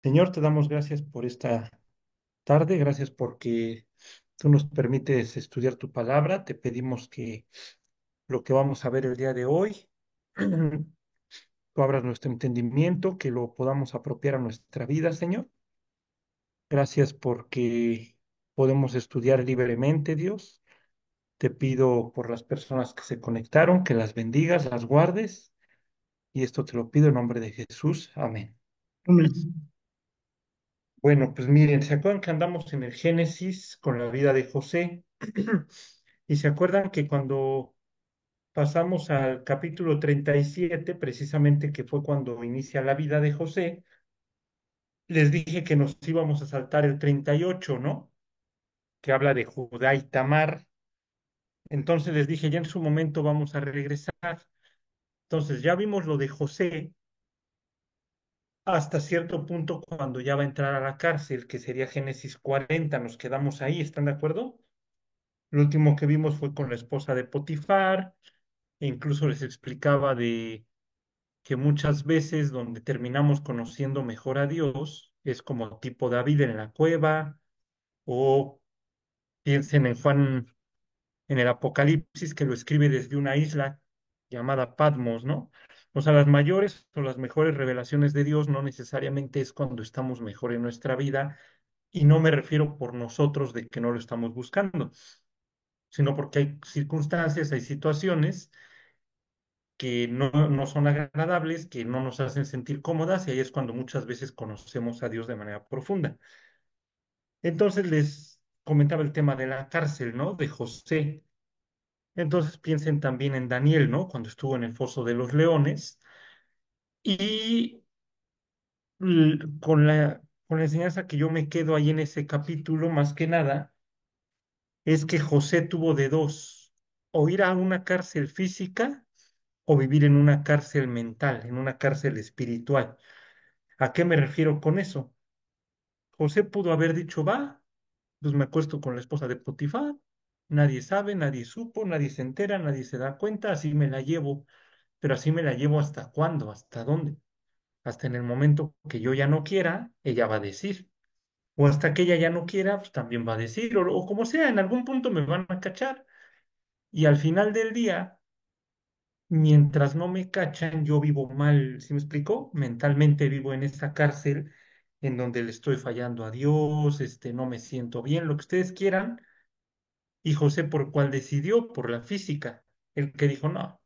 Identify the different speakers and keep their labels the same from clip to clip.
Speaker 1: Señor, te damos gracias por esta tarde, gracias porque tú nos permites estudiar tu palabra. Te pedimos que lo que vamos a ver el día de hoy, tú abras nuestro entendimiento, que lo podamos apropiar a nuestra vida, Señor. Gracias porque podemos estudiar libremente, Dios. Te pido por las personas que se conectaron, que las bendigas, las guardes, y esto te lo pido en nombre de Jesús. Amén.
Speaker 2: Amén.
Speaker 1: Bueno, pues miren, ¿se acuerdan que andamos en el Génesis con la vida de José? Y se acuerdan que cuando pasamos al capítulo 37, precisamente que fue cuando inicia la vida de José, les dije que nos íbamos a saltar el 38, ¿no? Que habla de Judá y Tamar. Entonces les dije, ya en su momento vamos a regresar. Entonces ya vimos lo de José hasta cierto punto cuando ya va a entrar a la cárcel, que sería Génesis 40, nos quedamos ahí, ¿están de acuerdo? Lo último que vimos fue con la esposa de Potifar, e incluso les explicaba de que muchas veces donde terminamos conociendo mejor a Dios es como tipo David en la cueva, o piensen en Juan en el Apocalipsis que lo escribe desde una isla llamada Patmos, ¿no? O sea, las mayores o las mejores revelaciones de Dios no necesariamente es cuando estamos mejor en nuestra vida, y no me refiero por nosotros de que no lo estamos buscando, sino porque hay circunstancias, hay situaciones que no son agradables, que no nos hacen sentir cómodas, y ahí es cuando muchas veces conocemos a Dios de manera profunda. Entonces les comentaba el tema de la cárcel, ¿no? De José. Entonces piensen también en Daniel, ¿no? Cuando estuvo en el foso de los leones. Y con la enseñanza que yo me quedo ahí en ese capítulo, más que nada, es que José tuvo de dos: o ir a una cárcel física o vivir en una cárcel mental, en una cárcel espiritual. ¿A qué me refiero con eso? José pudo haber dicho, va, pues me acuesto con la esposa de Potifar, nadie sabe, nadie supo, nadie se entera, nadie se da cuenta, así me la llevo. Pero así me la llevo ¿hasta cuándo? ¿Hasta dónde? Hasta en el momento que yo ya no quiera, ella va a decir. O hasta que ella ya no quiera, pues también va a decir. O como sea, en algún punto me van a cachar. Y al final del día, mientras no me cachan, yo vivo mal. ¿Sí me explico? Mentalmente vivo en esta cárcel en donde le estoy fallando a Dios, no me siento bien, lo que ustedes quieran. Y José, ¿por cuál decidió? Por la física. El que dijo, no,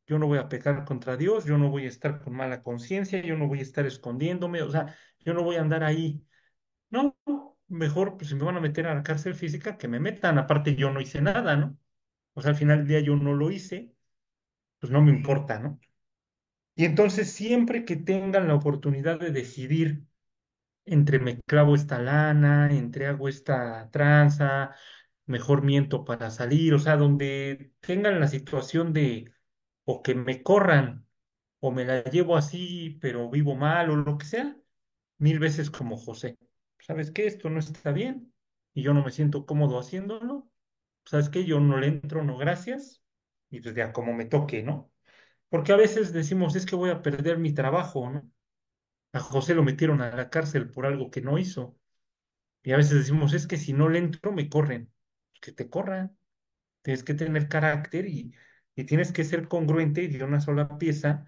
Speaker 1: yo no voy a pecar contra Dios, yo no voy a estar con mala conciencia, yo no voy a estar escondiéndome, o sea, yo no voy a andar ahí. No, mejor, pues si me van a meter a la cárcel física, que me metan. Aparte, yo no hice nada, ¿no? O sea, al final del día yo no lo hice, pues no me importa, ¿no? Y entonces, siempre que tengan la oportunidad de decidir entre me clavo esta lana, entre hago esta tranza, mejor miento para salir, o sea, donde tengan la situación de o que me corran o me la llevo así, pero vivo mal o lo que sea, mil veces como José. ¿Sabes qué? Esto no está bien y yo no me siento cómodo haciéndolo. ¿Sabes qué? Yo no le entro, no gracias, y pues ya como me toque, ¿no? Porque a veces decimos, es que voy a perder mi trabajo, ¿no? A José lo metieron a la cárcel por algo que no hizo. Y a veces decimos, es que si no le entro, me corren. Pues que te corran. Tienes que tener carácter y tienes que ser congruente y de una sola pieza.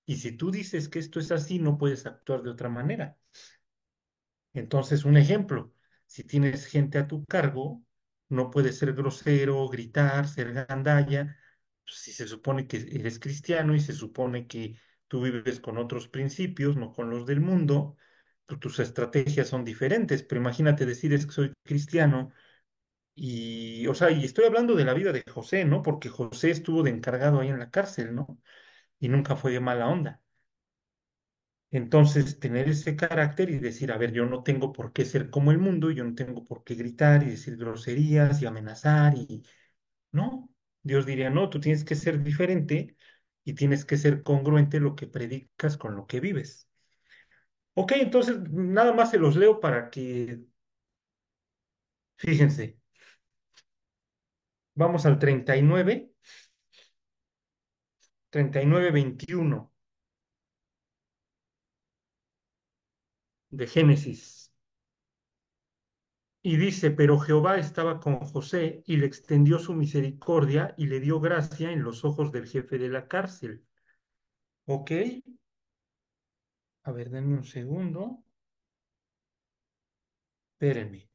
Speaker 1: Y si tú dices que esto es así, no puedes actuar de otra manera. Entonces, un ejemplo, si tienes gente a tu cargo, no puedes ser grosero, gritar, ser gandalla. Pues, si se supone que eres cristiano y se supone que tú vives con otros principios, no con los del mundo, pues tus estrategias son diferentes. Pero imagínate decir es que soy cristiano y, o sea, y estoy hablando de la vida de José, ¿no? Porque José estuvo de encargado ahí en la cárcel, ¿no? Y nunca fue de mala onda. Entonces, tener ese carácter y decir, a ver, yo no tengo por qué ser como el mundo, yo no tengo por qué gritar y decir groserías y amenazar y no. Dios diría, no, tú tienes que ser diferente y tienes que ser congruente lo que predicas con lo que vives. Ok, entonces nada más se los leo para que, fíjense, vamos al 39, 21. de Génesis. Y dice, pero Jehová estaba con José y le extendió su misericordia y le dio gracia en los ojos del jefe de la cárcel. ¿Ok? A ver, denme un segundo. Espérenme.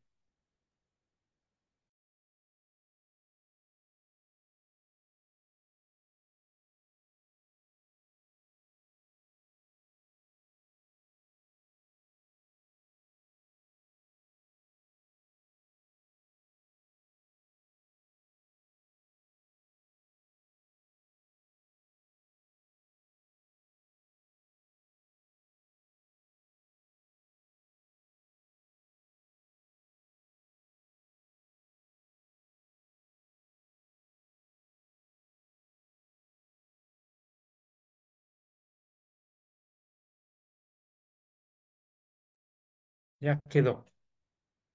Speaker 1: Ya quedó.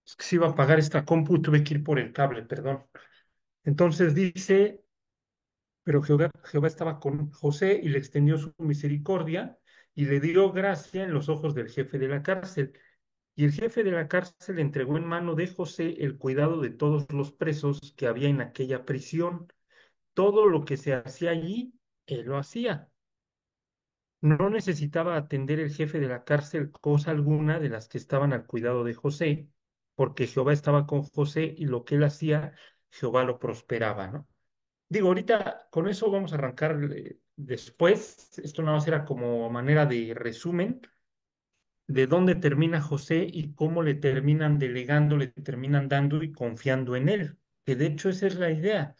Speaker 1: Es que se iba a apagar esta compu, tuve que ir por el cable, perdón. Entonces dice, pero Jehová estaba con José y le extendió su misericordia y le dio gracia en los ojos del jefe de la cárcel. Y el jefe de la cárcel entregó en mano de José el cuidado de todos los presos que había en aquella prisión. Todo lo que se hacía allí, él lo hacía. No necesitaba atender el jefe de la cárcel cosa alguna de las que estaban al cuidado de José, porque Jehová estaba con José y lo que él hacía, Jehová lo prosperaba, ¿no? Digo, ahorita con eso vamos a arrancar después. Esto nada más era como manera de resumen de dónde termina José y cómo le terminan delegando, le terminan dando y confiando en él. Que de hecho esa es la idea.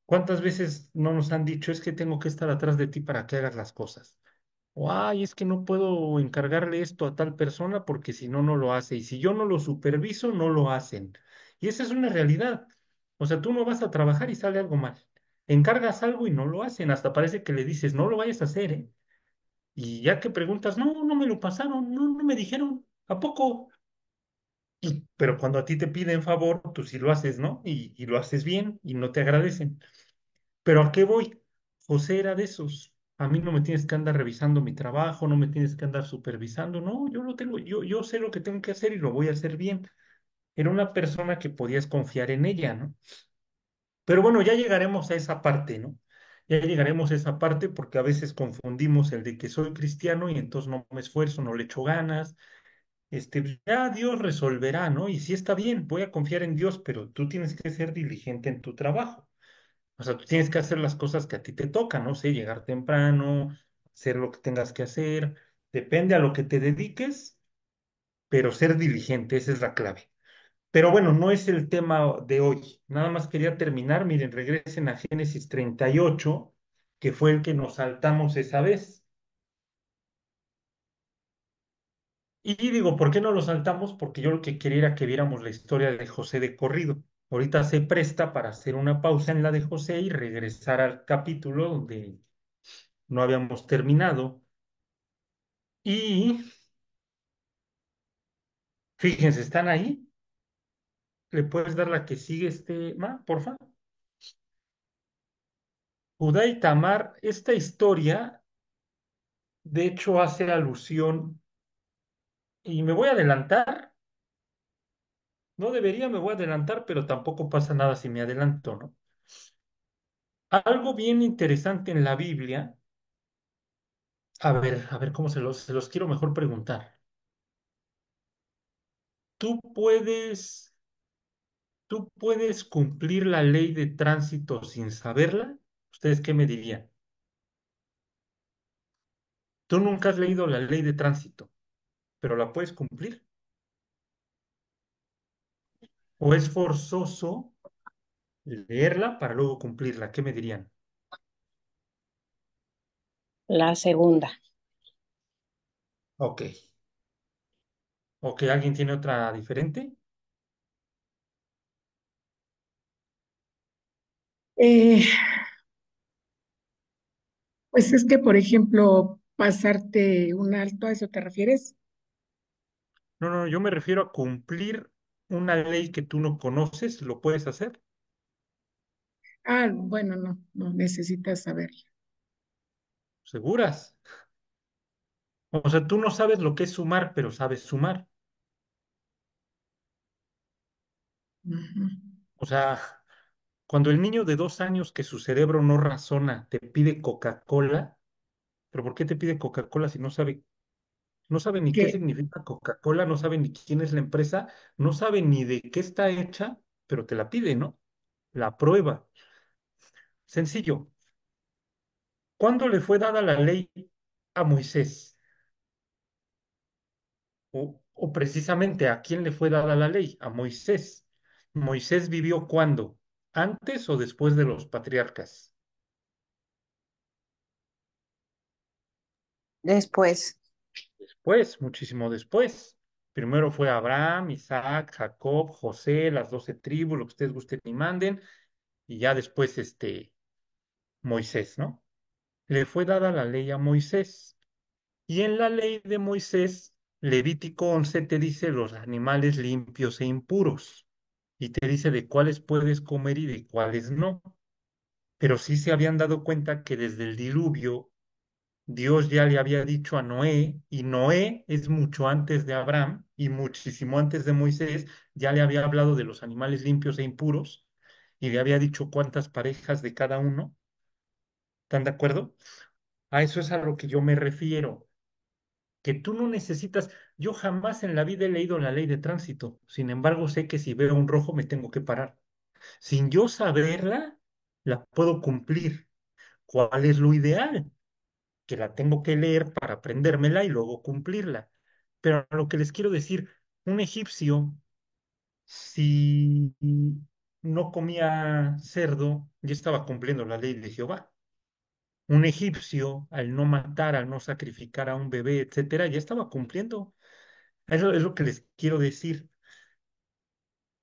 Speaker 1: ¿Cuántas veces no nos han dicho es que tengo que estar atrás de ti para que hagas las cosas? O, ay, es que no puedo encargarle esto a tal persona porque si no, no lo hace. Y si yo no lo superviso, no lo hacen. Y esa es una realidad. O sea, tú no vas a trabajar y sale algo mal. Encargas algo y no lo hacen. Hasta parece que le dices, no lo vayas a hacer, ¿eh? Y ya que preguntas, no, no me lo pasaron, no, no me dijeron, ¿a poco? Pero cuando a ti te piden favor, tú sí lo haces, ¿no? Y lo haces bien y no te agradecen. Pero ¿a qué voy? José era de esos. A mí no me tienes que andar revisando mi trabajo, no me tienes que andar supervisando. No, yo lo tengo, yo sé lo que tengo que hacer y lo voy a hacer bien. Era una persona que podías confiar en ella, ¿no? Pero bueno, ya llegaremos a esa parte, ¿no? Ya llegaremos a esa parte porque a veces confundimos el de que soy cristiano y entonces no me esfuerzo, no le echo ganas. Pues, ya Dios resolverá, ¿no? Y sí está bien, voy a confiar en Dios, pero tú tienes que ser diligente en tu trabajo. O sea, tú tienes que hacer las cosas que a ti te tocan, no sé, llegar temprano, hacer lo que tengas que hacer, depende a lo que te dediques, pero ser diligente, esa es la clave. Pero bueno, no es el tema de hoy. Nada más quería terminar, miren, regresen a Génesis 38, que fue el que nos saltamos esa vez. Y digo, ¿por qué no lo saltamos? Porque yo lo que quería era que viéramos la historia de José de corrido. Ahorita se presta para hacer una pausa en la de José y regresar al capítulo donde no habíamos terminado. Y fíjense, ¿están ahí? ¿Le puedes dar la que sigue porfa? Judá y Tamar, esta historia, de hecho, hace alusión, y me voy a adelantar, no debería, me voy a adelantar, pero tampoco pasa nada si me adelanto, ¿no? Algo bien interesante en la Biblia, a ver cómo se los quiero mejor preguntar. ¿Tú puedes, tú puedes cumplir la ley de tránsito sin saberla? ¿Ustedes qué me dirían? Tú nunca has leído la ley de tránsito, pero la puedes cumplir. ¿O es forzoso leerla para luego cumplirla? ¿Qué me dirían?
Speaker 2: La segunda.
Speaker 1: Ok. Ok, ¿alguien tiene otra diferente?
Speaker 3: Eh, pues es que, por ejemplo, pasarte un alto, ¿a eso te refieres?
Speaker 1: No, no, yo me refiero a cumplir una ley que tú no conoces, ¿lo puedes hacer?
Speaker 3: Ah, bueno, no, no necesitas saberlo.
Speaker 1: ¿Seguras? O sea, tú no sabes lo que es sumar, pero sabes sumar.
Speaker 3: Ujú.
Speaker 1: O sea, cuando el niño de 2 años que su cerebro no razona te pide Coca-Cola, ¿pero por qué te pide Coca-Cola si no sabe ni qué
Speaker 3: Que
Speaker 1: significa Coca-Cola, no sabe ni quién es la empresa, no sabe ni de qué está hecha, pero te la pide, ¿no? La prueba. Sencillo. ¿Cuándo le fue dada la ley a Moisés? O precisamente a quién le fue dada la ley, a Moisés. ¿Moisés vivió cuándo? ¿Antes o después de los patriarcas?
Speaker 2: Después,
Speaker 1: Después, muchísimo después. Primero fue Abraham, Isaac, Jacob, José, las 12 tribus, lo que ustedes gusten y manden, y ya después Moisés, ¿no? Le fue dada la ley a Moisés. Y en la ley de Moisés, Levítico 11 te dice los animales limpios e impuros. Y te dice de cuáles puedes comer y de cuáles no. Pero sí se habían dado cuenta que desde el diluvio Dios ya le había dicho a Noé, y Noé es mucho antes de Abraham y muchísimo antes de Moisés, ya le había hablado de los animales limpios e impuros y le había dicho cuántas parejas de cada uno. ¿Están de acuerdo? A eso es a lo que yo me refiero, que tú no necesitas, yo jamás en la vida he leído la ley de tránsito, sin embargo sé que si veo un rojo me tengo que parar. Sin yo saberla, la puedo cumplir. ¿Cuál es lo ideal? Que la tengo que leer para aprendérmela y luego cumplirla. Pero lo que les quiero decir, un egipcio, si no comía cerdo, ya estaba cumpliendo la ley de Jehová. Un egipcio, al no matar, al no sacrificar a un bebé, etcétera, ya estaba cumpliendo. Eso es lo que les quiero decir.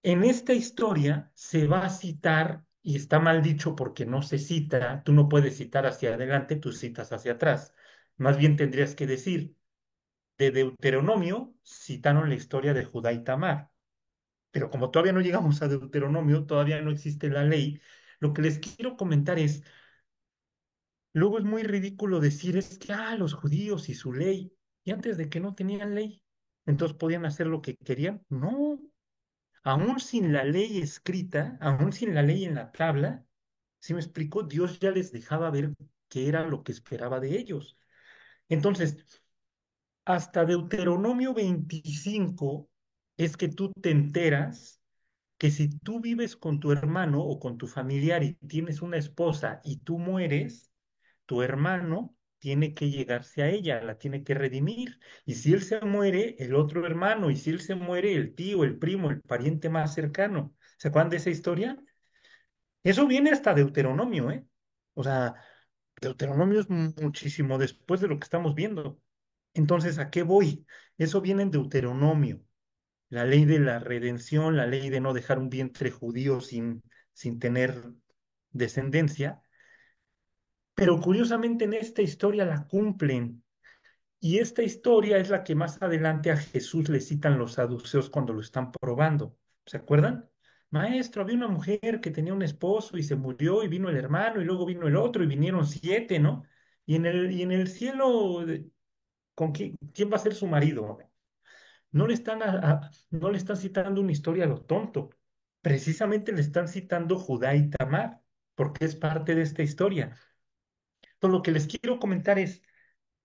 Speaker 1: En esta historia se va a citar, y está mal dicho porque no se cita, tú no puedes citar hacia adelante, tú citas hacia atrás. Más bien tendrías que decir, de Deuteronomio citaron la historia de Judá y Tamar, pero como todavía no llegamos a Deuteronomio, todavía no existe la ley, lo que les quiero comentar es, luego es muy ridículo decir es que, los judíos y su ley, y antes de que no tenían ley, entonces podían hacer lo que querían. No, aún sin la ley escrita, aún sin la ley en la tabla, si me explicó, Dios ya les dejaba ver qué era lo que esperaba de ellos. Entonces, hasta Deuteronomio 25 es que tú te enteras que si tú vives con tu hermano o con tu familiar y tienes una esposa y tú mueres, tu hermano tiene que llegarse a ella, la tiene que redimir. Y si él se muere, el otro hermano, y si él se muere, el tío, el primo, el pariente más cercano. ¿Se acuerdan de esa historia? Eso viene hasta Deuteronomio, ¿eh? O sea, Deuteronomio es muchísimo después de lo que estamos viendo. Entonces, ¿a qué voy? Eso viene en Deuteronomio, la ley de la redención, la ley de no dejar un vientre judío sin tener descendencia, pero curiosamente en esta historia la cumplen. Y esta historia es la que más adelante a Jesús le citan los saduceos cuando lo están probando. ¿Se acuerdan? Maestro, había una mujer que tenía un esposo y se murió y vino el hermano y luego vino el otro y vinieron 7, ¿no? Y en el cielo, ¿con quién va a ser su marido? No le están citando una historia a lo tonto. Precisamente le están citando Judá y Tamar, porque es parte de esta historia. Entonces, lo que les quiero comentar es,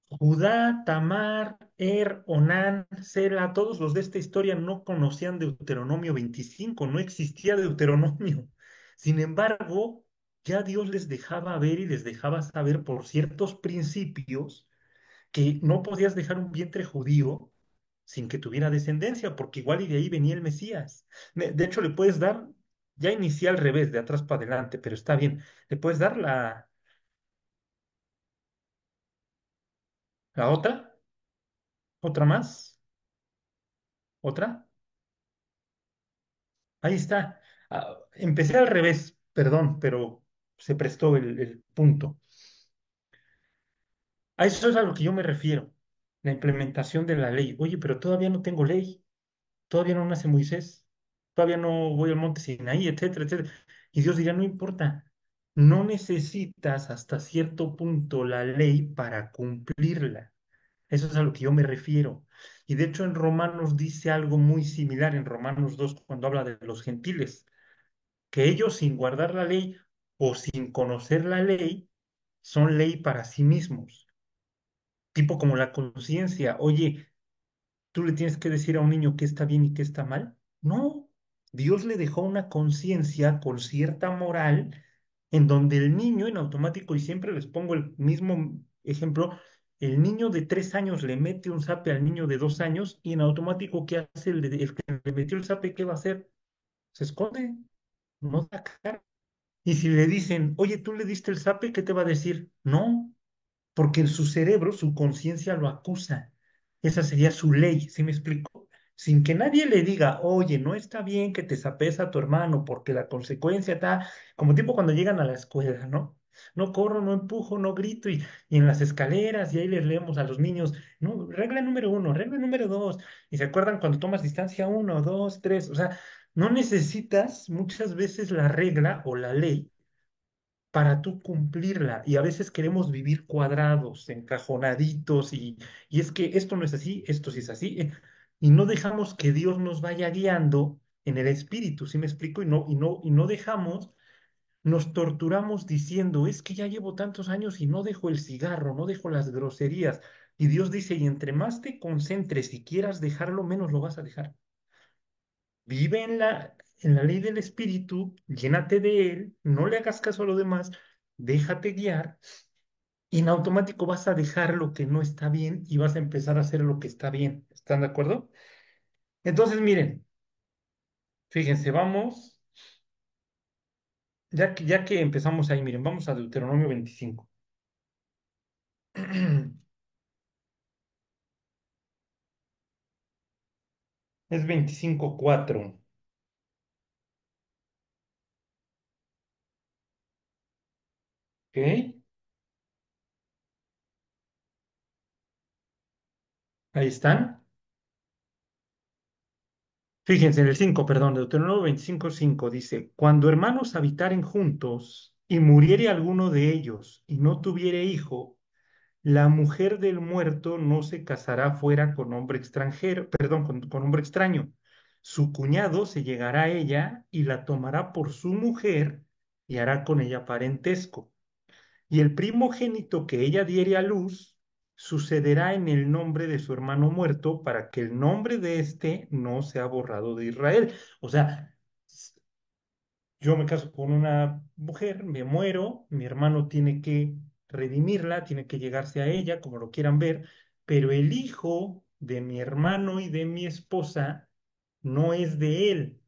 Speaker 1: Judá, Tamar, Onán, Sela, todos los de esta historia no conocían Deuteronomio 25, no existía Deuteronomio. Sin embargo, ya Dios les dejaba ver y les dejaba saber por ciertos principios que no podías dejar un vientre judío sin que tuviera descendencia, porque igual y de ahí venía el Mesías. De hecho, le puedes dar, ya inicié al revés, de atrás para adelante, pero está bien. Le puedes dar la otra más, otra. Ahí está. Empecé al revés, perdón, pero se prestó el punto. A eso es a lo que yo me refiero, la implementación de la ley. Oye, pero todavía no tengo ley. Todavía no nace Moisés, todavía no voy al monte Sinaí, etcétera, etcétera. Y Dios dirá, no importa, no necesitas hasta cierto punto la ley para cumplirla. Eso es a lo que yo me refiero. Y de hecho en Romanos dice algo muy similar en Romanos 2 cuando habla de los gentiles, que ellos sin guardar la ley o sin conocer la ley son ley para sí mismos, tipo como la conciencia. Oye, ¿tú le tienes que decir a un niño qué está bien y qué está mal? No, Dios le dejó una conciencia con cierta moral en donde el niño en automático, y siempre les pongo el mismo ejemplo, el niño de 3 años le mete un zape al niño de 2 años y en automático, ¿qué hace el que le metió el zape? ¿Qué va a hacer? Se esconde, no da cara. Y si le dicen, oye, ¿tú le diste el zape? ¿Qué te va a decir? No, porque en su cerebro, su conciencia lo acusa. Esa sería su ley, ¿sí me explico? Sin que nadie le diga, oye, no está bien que te sapes a tu hermano, porque la consecuencia está, como tipo cuando llegan a la escuela, ¿no? No corro, no empujo, no grito, y en las escaleras, y ahí les leemos a los niños, no, regla número uno, regla número dos, y se acuerdan cuando tomas distancia uno, dos, tres, o sea, no necesitas muchas veces la regla o la ley para tú cumplirla. Y a veces queremos vivir cuadrados, encajonaditos, y es que esto no es así, esto sí es así, y no dejamos que Dios nos vaya guiando en el espíritu, ¿sí me explico? Y no dejamos, nos torturamos diciendo, es que ya llevo tantos años y no dejo el cigarro, no dejo las groserías. Y Dios dice, y entre más te concentres y quieras dejarlo, menos lo vas a dejar. Vive en la ley del espíritu, llénate de él, no le hagas caso a lo demás, déjate guiar y en automático vas a dejar lo que no está bien y vas a empezar a hacer lo que está bien. ¿Están de acuerdo? Entonces, miren, fíjense, vamos, ya que empezamos ahí, miren, vamos a Deuteronomio 25. Es 25:4. ¿Ok? Ahí están. Fíjense, en el 5, perdón, Deuteronomio 25:5 dice, cuando hermanos habitaren juntos y muriere alguno de ellos y no tuviere hijo, la mujer del muerto no se casará fuera con hombre extranjero, perdón, con hombre extraño. Su cuñado se llegará a ella y la tomará por su mujer y hará con ella parentesco. Y el primogénito que ella diere a luz sucederá en el nombre de su hermano muerto para que el nombre de éste no sea borrado de Israel. O sea, yo me caso con una mujer, me muero, mi hermano tiene que redimirla, tiene que llegarse a ella, como lo quieran ver, pero el hijo de mi hermano y de mi esposa no es de él,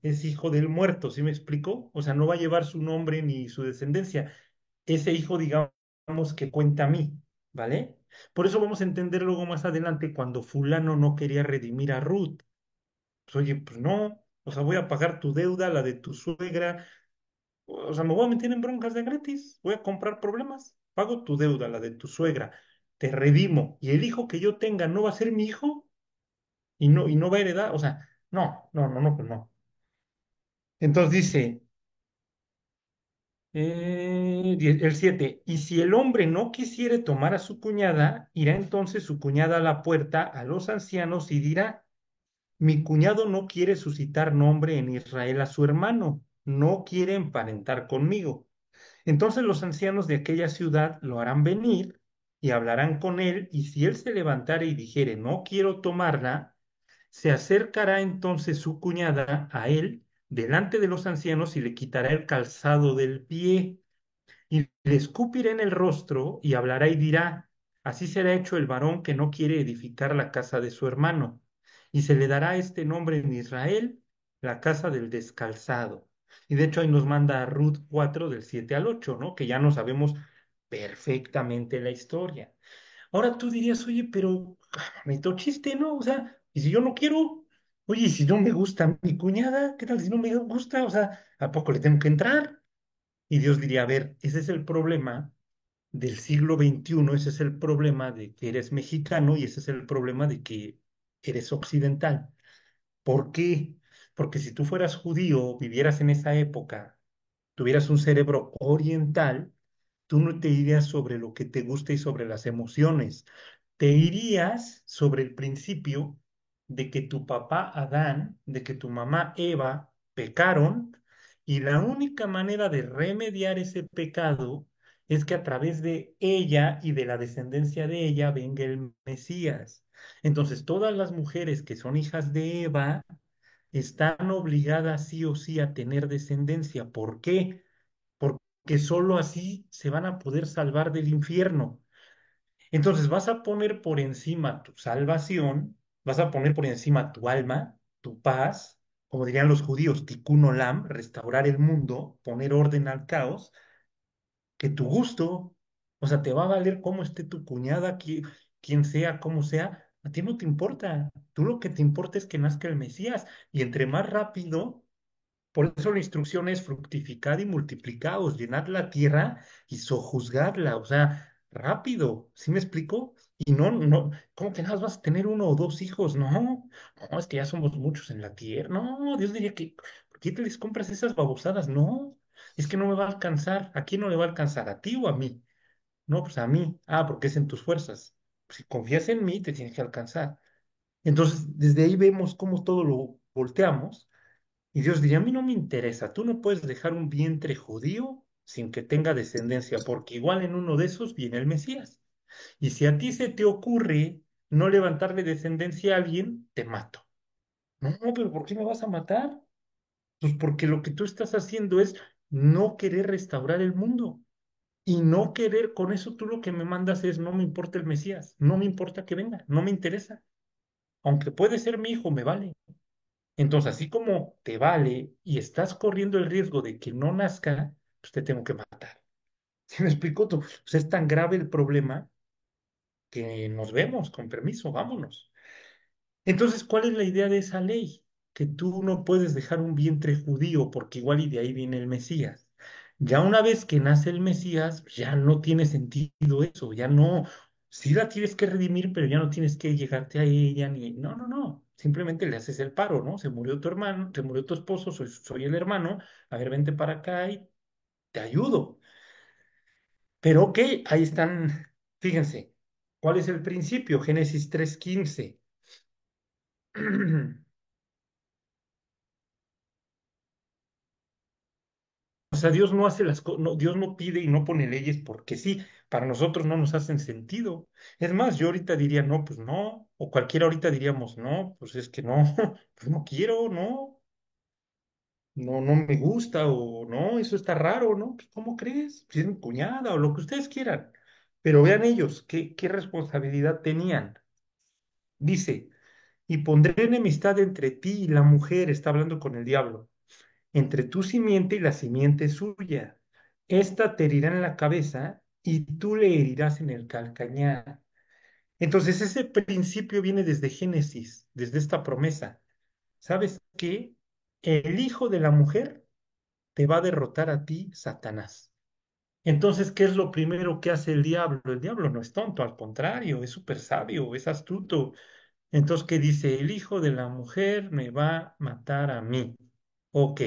Speaker 1: es hijo del muerto, ¿sí me explico? O sea, no va a llevar su nombre ni su descendencia. Ese hijo, digamos, que cuenta a mí, ¿vale? Por eso vamos a entender luego más adelante cuando fulano no quería redimir a Ruth. Pues, oye, pues no, o sea, voy a pagar tu deuda, la de tu suegra, o sea, me voy a meter en broncas de gratis, voy a comprar problemas, pago tu deuda, la de tu suegra, te redimo, y el hijo que yo tenga no va a ser mi hijo y no va a heredar, o sea, no, no, no, no, pues no. Entonces dice, el 7, y si el hombre no quisiere tomar a su cuñada, irá entonces su cuñada a la puerta a los ancianos y dirá, mi cuñado no quiere suscitar nombre en Israel a su hermano, no quiere emparentar conmigo. Entonces los ancianos de aquella ciudad lo harán venir y hablarán con él, y si él se levantare y dijere, no quiero tomarla, se acercará entonces su cuñada a él delante de los ancianos y le quitará el calzado del pie y le escupirá en el rostro y hablará y dirá, así será hecho el varón que no quiere edificar la casa de su hermano. Y se le dará este nombre en Israel, la casa del descalzado. Y de hecho ahí nos manda a Ruth 4 del 7 al 8, ¿no? Que ya no sabemos perfectamente la historia. Ahora tú dirías, oye, pero me chiste, ¿no? O sea, ¿y si yo no quiero? Oye, ¿y si no me gusta mi cuñada? ¿Qué tal si no me gusta? O sea, ¿a poco le tengo que entrar? Y Dios diría, a ver, ese es el problema del siglo XXI, ese es el problema de que eres mexicano y ese es el problema de que eres occidental. ¿Por qué? Porque si tú fueras judío, vivieras en esa época, tuvieras un cerebro oriental, tú no te irías sobre lo que te gusta y sobre las emociones. te irías sobre el principio de que tu papá Adán, de que tu mamá Eva pecaron y la única manera de remediar ese pecado es que a través de ella y de la descendencia de ella venga el Mesías. Entonces, todas las mujeres que son hijas de Eva están obligadas sí o sí a tener descendencia. ¿Por qué? Porque sólo así se van a poder salvar del infierno. Entonces vas a poner por encima tu salvación, vas a poner por encima tu alma, tu paz, como dirían los judíos, tikkun olam, restaurar el mundo, poner orden al caos, que tu gusto, o sea, te va a valer cómo esté tu cuñada, quien sea, cómo sea, a ti no te importa. Tú lo que te importa es que nazca el Mesías y entre más rápido por eso la instrucción es fructificad y multiplicaos, llenad la tierra y sojuzgadla, o sea, rápido, ¿sí me explico? Y no, ¿cómo que nada más vas a tener uno o dos hijos? No, no, es que ya somos muchos en la tierra. No, Dios diría que, ¿por qué te les compras esas babosadas? No, es que no me va a alcanzar. ¿A quién no le va a alcanzar? ¿A ti o a mí? No, pues a mí. Ah, porque es en tus fuerzas. Si confías en mí, te tienes que alcanzar. Entonces, desde ahí vemos cómo todo lo volteamos y Dios diría, a mí no me interesa, tú no puedes dejar un vientre judío sin que tenga descendencia, porque igual en uno de esos viene el Mesías. Y si a ti se te ocurre no levantarle descendencia a alguien, te mato. No, pero ¿por qué me vas a matar? Pues porque lo que tú estás haciendo es no querer restaurar el mundo. Y no querer, con eso tú lo que me mandas es, no me importa el Mesías, no me importa que venga, no me interesa. Aunque puede ser mi hijo, me vale. Entonces, así como te vale y estás corriendo el riesgo de que no nazca, pues te tengo que matar. ¿Sí me explico? Pues es tan grave el problema que nos vemos, con permiso, vámonos. Entonces, ¿cuál es la idea de esa ley? Que tú no puedes dejar un vientre judío porque igual y de ahí viene el Mesías. Ya una vez que nace el Mesías, ya no tiene sentido eso, ya no, sí la tienes que redimir, pero ya no tienes que llegarte a ella ni, no, no, no, simplemente le haces el paro, ¿no? Se murió tu hermano, se murió tu esposo, soy el hermano, a ver, vente para acá y te ayudo. Pero ok, ahí están, fíjense, ¿cuál es el principio? Génesis 3:15. O sea, Dios no hace las cosas, Dios no pide y no pone leyes porque sí, para nosotros no nos hacen sentido. Es más, yo ahorita diría, no, pues no, o cualquiera ahorita diríamos, no, pues es que no, pues no quiero, no, no, no me gusta, o no, eso está raro, ¿no? Pues, ¿cómo crees? Si es mi cuñada, o lo que ustedes quieran. Pero vean ellos, qué responsabilidad tenían. Dice, y pondré enemistad entre ti y la mujer, está hablando con el diablo entre tu simiente y la simiente suya. Esta te herirá en la cabeza y tú le herirás en el calcañar. Entonces ese principio viene desde Génesis, desde esta promesa. ¿Sabes qué? El hijo de la mujer te va a derrotar a ti, Satanás. Entonces, ¿qué es lo primero que hace el diablo? El diablo no es tonto, al contrario, es súper sabio, es astuto. Entonces, ¿qué dice? El hijo de la mujer me va a matar a mí. Ok,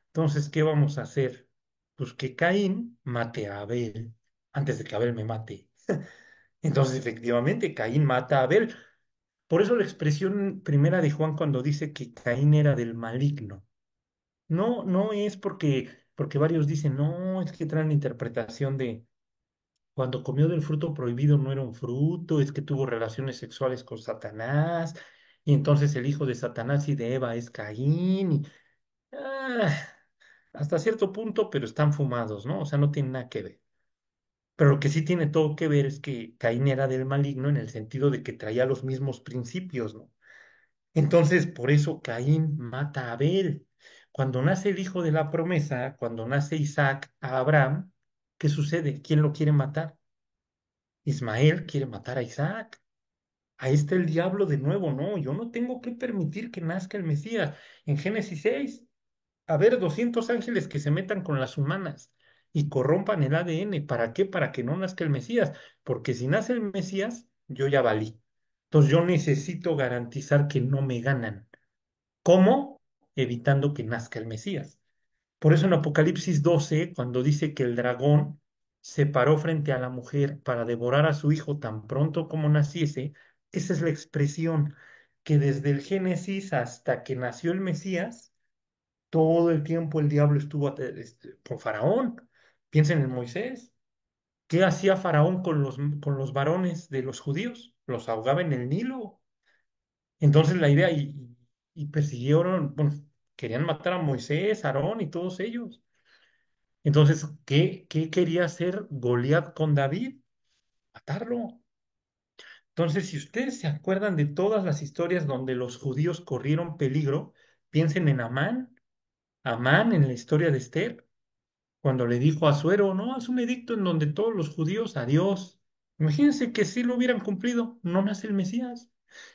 Speaker 1: entonces, ¿qué vamos a hacer? Pues que Caín mate a Abel antes de que Abel me mate. Entonces, efectivamente, Caín mata a Abel. Por eso la expresión primera de Juan cuando dice que Caín era del maligno. No, no es porque varios dicen, no, es que traen la interpretación de cuando comió del fruto prohibido no era un fruto, es que tuvo relaciones sexuales con Satanás, y entonces el hijo de Satanás y de Eva es Caín. Ah, hasta cierto punto, pero están fumados, ¿no? O sea, no tiene nada que ver. Pero lo que sí tiene todo que ver es que Caín era del maligno en el sentido de que traía los mismos principios, ¿no? Entonces, por eso Caín mata a Abel. Cuando nace el hijo de la promesa, cuando nace Isaac a Abraham, ¿qué sucede? ¿Quién lo quiere matar? Ismael quiere matar a Isaac. Ahí está el diablo de nuevo, no, yo no tengo que permitir que nazca el Mesías. En Génesis 6, a ver, 200 ángeles que se metan con las humanas y corrompan el ADN. ¿Para qué? Para que no nazca el Mesías. Porque si nace el Mesías, yo ya valí. Entonces yo necesito garantizar que no me ganan. ¿Cómo? Evitando que nazca el Mesías. Por eso en Apocalipsis 12, cuando dice que el dragón se paró frente a la mujer para devorar a su hijo tan pronto como naciese, esa es la expresión que desde el Génesis hasta que nació el Mesías, todo el tiempo el diablo estuvo con Faraón. Piensen en Moisés. ¿Qué hacía Faraón con los varones de los judíos? Los ahogaba en el Nilo. Entonces la idea, y persiguieron, bueno, querían matar a Moisés, Aarón y todos ellos. Entonces, ¿qué quería hacer Goliat con David? Matarlo. Entonces, si ustedes se acuerdan de todas las historias donde los judíos corrieron peligro, piensen en Amán. Amán en la historia de Esther, cuando le dijo a Suero, no, haz un edicto en donde todos los judíos, adiós. Imagínense que si lo hubieran cumplido, no nace el Mesías.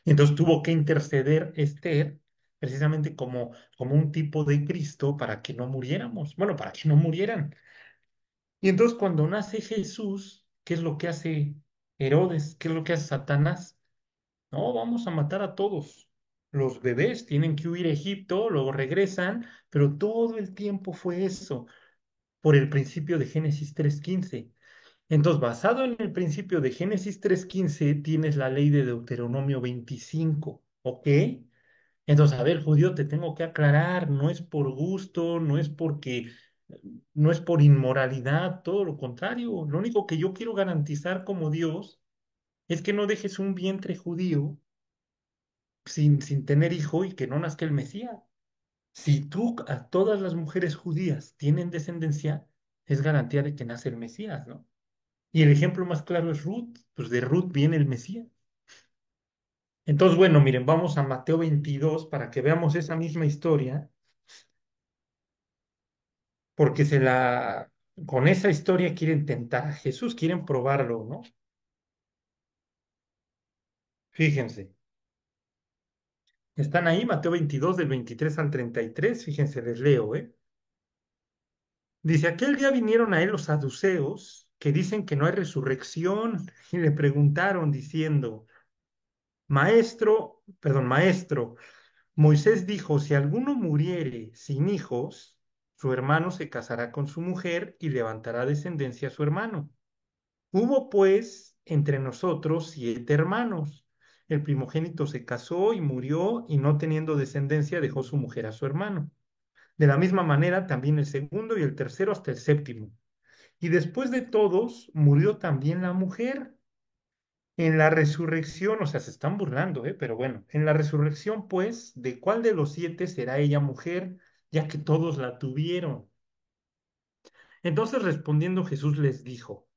Speaker 1: Y entonces tuvo que interceder Esther, precisamente como un tipo de Cristo, para que no muriéramos. Bueno, para que no murieran. Y entonces cuando nace Jesús, ¿qué es lo que hace Herodes? ¿Qué es lo que hace Satanás? No, vamos a matar a todos. Los bebés tienen que huir a Egipto, luego regresan, pero todo el tiempo fue eso, por el principio de Génesis 3:15. Entonces, basado en el principio de Génesis 3:15, tienes la ley de Deuteronomio 25, ¿ok? Entonces, a ver, judío, te tengo que aclarar, no es por gusto, no es por inmoralidad, todo lo contrario. Lo único que yo quiero garantizar como Dios es que no dejes un vientre judío sin tener hijo y que no nazca el Mesías. Si tú a todas las mujeres judías tienen descendencia, es garantía de que nace el Mesías, ¿no? Y el ejemplo más claro es Ruth, pues de Ruth viene el Mesías. Entonces, bueno, miren, vamos a Mateo 22 para que veamos esa misma historia, porque con esa historia quieren tentar a Jesús, quieren probarlo, ¿no? Fíjense, están ahí, Mateo 22 del 23 al 33, fíjense, les leo, ¿eh? Dice, aquel día vinieron a él los saduceos que dicen que no hay resurrección y le preguntaron diciendo, maestro, Moisés dijo, si alguno muriere sin hijos, su hermano se casará con su mujer y levantará descendencia a su hermano. Hubo pues entre nosotros 7 hermanos. El primogénito se casó y murió y no teniendo descendencia dejó su mujer a su hermano. De la misma manera también el segundo y el tercero hasta el séptimo. Y después de todos murió también la mujer. En la resurrección, o sea, se están burlando, ¿eh? Pero bueno, en la resurrección, pues, ¿de cuál de los 7 será ella mujer, ya que todos la tuvieron? Entonces respondiendo Jesús les dijo,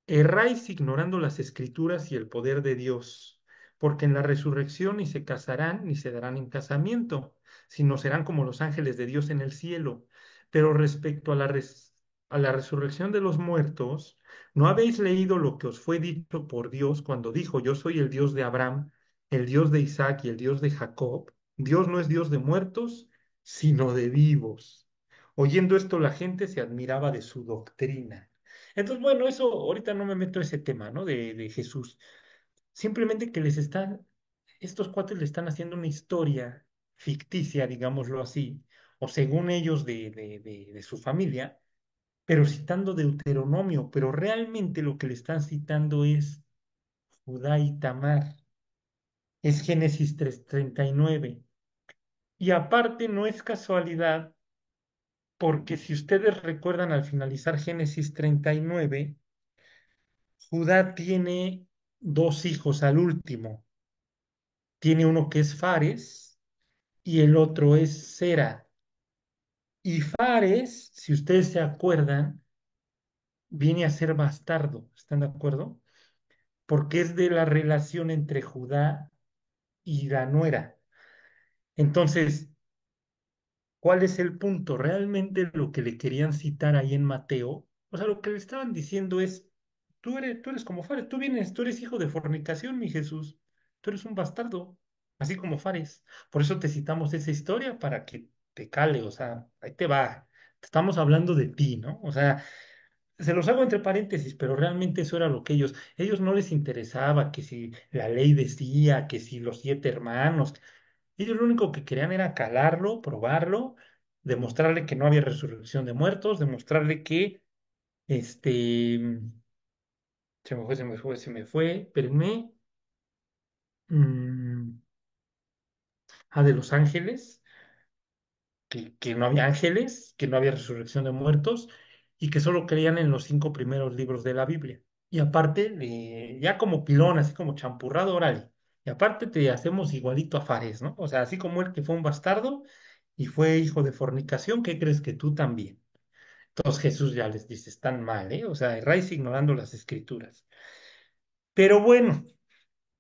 Speaker 1: erráis ignorando las escrituras y el poder de Dios, porque en la resurrección ni se casarán ni se darán en casamiento, sino serán como los ángeles de Dios en el cielo. Pero respecto a a la resurrección de los muertos, ¿no habéis leído lo que os fue dicho por Dios cuando dijo, yo soy el Dios de Abraham, el Dios de Isaac y el Dios de Jacob? Dios no es Dios de muertos, sino de vivos. Oyendo esto, la gente se admiraba de su doctrina. Entonces, bueno, eso ahorita no me meto en ese tema, ¿no? De Jesús. Simplemente que estos cuates le están haciendo una historia ficticia, digámoslo así, o según ellos de su familia, pero citando Deuteronomio, pero realmente lo que le están citando es Judá y Tamar, es Génesis 3:39. Y aparte no es casualidad, porque si ustedes recuerdan al finalizar Génesis 39, Judá tiene 2 hijos al último. Tiene uno que es Fares y el otro es Sera. Y Fares, si ustedes se acuerdan, viene a ser bastardo. ¿Están de acuerdo? Porque es de la relación entre Judá y la nuera. Entonces, ¿cuál es el punto? Realmente lo que le querían citar ahí en Mateo, o sea, lo que le estaban diciendo es, tú eres como Fares, tú eres hijo de fornicación, mi Jesús, tú eres un bastardo, así como Fares. Por eso te citamos esa historia para que te cale, o sea, ahí te va. Estamos hablando de ti, ¿no? O sea, se los hago entre paréntesis, pero realmente eso era lo que ellos no les interesaba que si la ley decía, que si los 7 hermanos, ellos lo único que querían era calarlo, probarlo, demostrarle que no había resurrección de muertos, demostrarle que Este, se me fue, espérenme. Mm, de los ángeles, que no había ángeles, que no había resurrección de muertos y que solo creían en los 5 primeros libros de la Biblia. Y aparte, ya como pilón, así como champurrado, órale. Y aparte te hacemos igualito a Fares, ¿no? O sea, así como él que fue un bastardo y fue hijo de fornicación, ¿qué crees que tú también? Entonces Jesús ya les dice, están mal, ¿eh? O sea, Rice ignorando las escrituras. Pero bueno,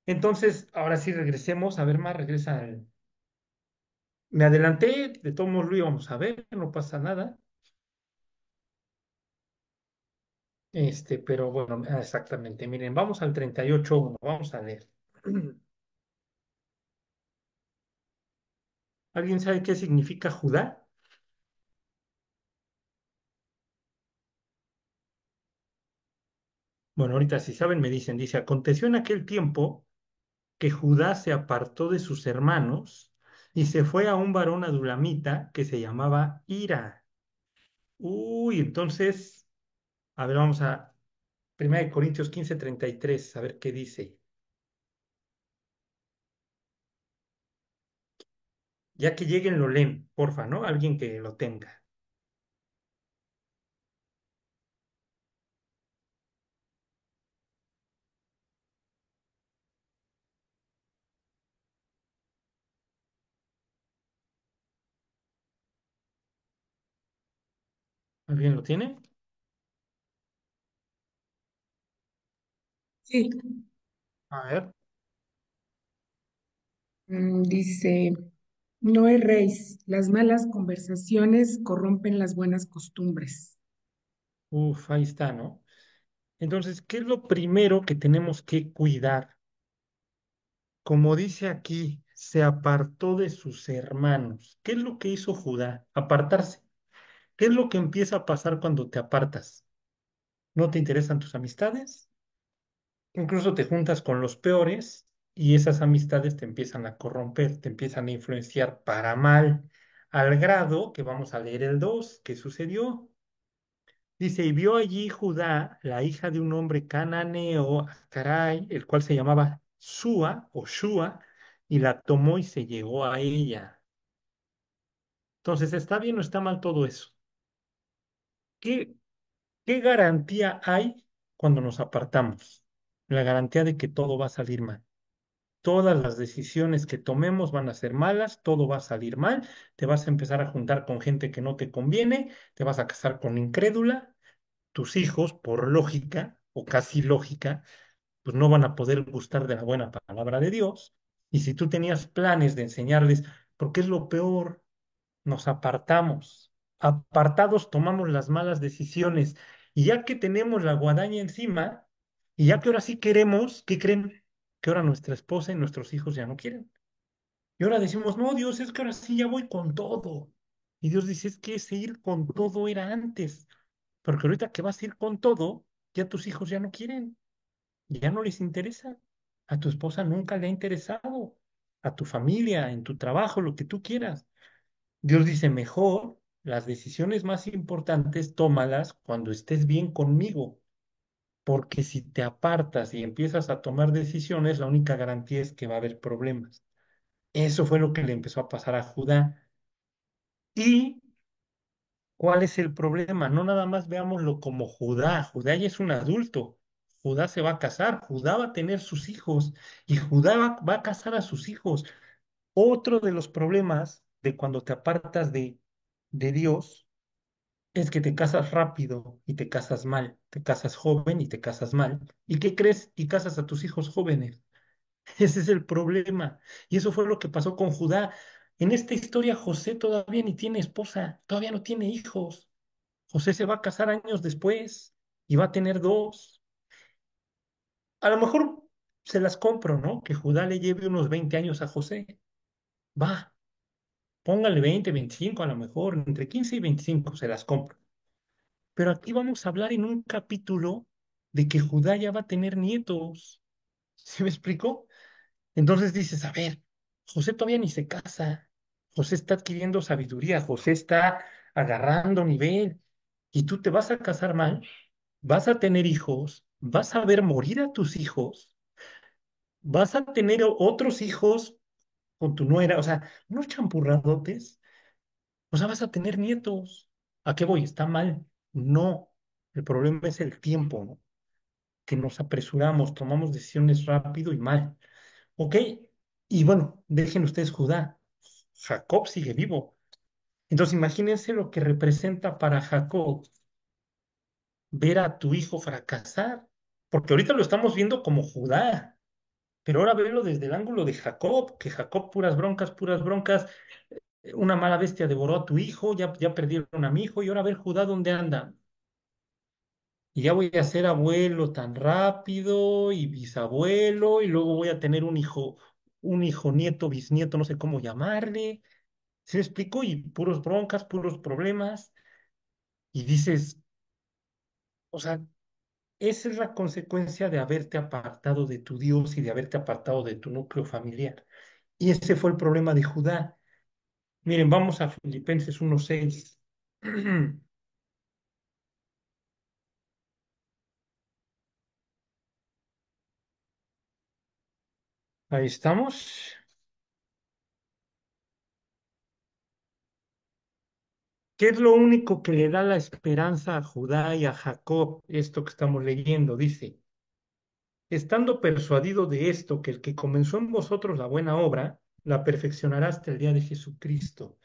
Speaker 1: entonces, ahora sí regresemos, a ver más, regresa. Me adelanté, de todos modos lo íbamos a ver, no pasa nada. Pero bueno, exactamente. Miren, vamos al 38:1, vamos a leer. ¿Alguien sabe qué significa Judá? Bueno, ahorita si saben me dicen, dice, aconteció en aquel tiempo que Judá se apartó de sus hermanos y se fue a un varón adulamita que se llamaba Ira. Uy, entonces, a ver, vamos a 1 Corintios 15:33, a ver qué dice. Ya que lleguen lo leen, porfa, ¿no? Alguien que lo tenga. ¿Alguien lo tiene?
Speaker 3: Sí,
Speaker 1: A ver.
Speaker 3: dice, no erréis, las malas conversaciones corrompen las buenas costumbres.
Speaker 1: Uf, ahí está, ¿no? Entonces, ¿qué es lo primero que tenemos que cuidar? Como dice aquí, se apartó de sus hermanos. ¿Qué es lo que hizo Judá? Apartarse. ¿Qué es lo que empieza a pasar cuando te apartas? ¿No te interesan tus amistades? Incluso te juntas con los peores y esas amistades te empiezan a corromper, te empiezan a influenciar para mal, al grado que vamos a leer el 2. ¿Qué sucedió? Dice, y vio allí Judá, la hija de un hombre cananeo, caray, el cual se llamaba Sua o Shua, y la tomó y se llegó a ella. Entonces, ¿está bien o está mal todo eso? ¿Qué, qué garantía hay cuando nos apartamos? La garantía de que todo va a salir mal. Todas las decisiones que tomemos van a ser malas, todo va a salir mal, te vas a empezar a juntar con gente que no te conviene, te vas a casar con incrédula, tus hijos, por lógica o casi lógica, pues no van a poder gustar de la buena palabra de Dios. Y si tú tenías planes de enseñarles, porque es lo peor, nos apartamos. Apartados tomamos las malas decisiones. Y ya que tenemos la guadaña encima, y ya que ahora sí queremos, ¿qué creen? Que ahora nuestra esposa y nuestros hijos ya no quieren. Y ahora decimos, no, Dios, es que ahora sí ya voy con todo. Y Dios dice, es que ese ir con todo era antes. Porque ahorita que vas a ir con todo, ya tus hijos ya no quieren. Ya no les interesa. A tu esposa nunca le ha interesado. A tu familia, en tu trabajo, lo que tú quieras. Dios dice, mejor las decisiones más importantes, tómalas cuando estés bien conmigo. Porque si te apartas y empiezas a tomar decisiones, la única garantía es que va a haber problemas. Eso fue lo que le empezó a pasar a Judá. ¿Y cuál es el problema? No nada más veámoslo como Judá. Judá ya es un adulto. Judá se va a casar, Judá va a tener sus hijos y Judá va a casar a sus hijos. Otro de los problemas de cuando te apartas de Dios es que te casas rápido y te casas mal. Te casas joven y te casas mal. ¿Y qué crees? Y casas a tus hijos jóvenes. Ese es el problema. Y eso fue lo que pasó con Judá. En esta historia, José todavía ni tiene esposa, todavía no tiene hijos. José se va a casar años después y va a tener dos. A lo mejor se las compro, ¿no? Que Judá le lleve unos 20 años a José. Va, póngale 20, 25, a lo mejor, entre 15 y 25 se las compro. Pero aquí vamos a hablar en un capítulo de que Judá ya va a tener nietos. ¿Se me explicó? Entonces dices, a ver, José todavía ni se casa. José está adquiriendo sabiduría, José está agarrando nivel. ¿Y tú te vas a casar mal? vas a tener hijos, vas a ver morir a tus hijos, vas a tener otros hijos con tu nuera, o sea, unos champurradotes, o sea, vas a tener nietos. ¿A qué voy? ¿Está mal? No, el problema es el tiempo, ¿no? Que nos apresuramos, tomamos decisiones rápido y mal. ¿Ok? Y bueno, dejen ustedes Judá. Jacob sigue vivo. Entonces imagínense lo que representa para Jacob ver a tu hijo fracasar, porque ahorita lo estamos viendo como Judá, pero ahora velo desde el ángulo de Jacob, que Jacob puras broncas, una mala bestia devoró a tu hijo, ya perdieron a mi hijo, y ahora ver Judá dónde anda. Y ya voy a ser abuelo tan rápido y bisabuelo, y luego voy a tener un hijo, nieto, bisnieto, no sé cómo llamarle. ¿Se me explico? Y puros broncas, puros problemas. Y dices, o sea, esa es la consecuencia de haberte apartado de tu Dios y de haberte apartado de tu núcleo familiar. Y ese fue el problema de Judá. Miren, vamos a Filipenses 1:6. Ahí estamos. ¿Qué es lo único que le da la esperanza a Judá y a Jacob? Esto que estamos leyendo, dice, estando persuadido de esto, que el que comenzó en vosotros la buena obra, la perfeccionará hasta el día de Jesucristo.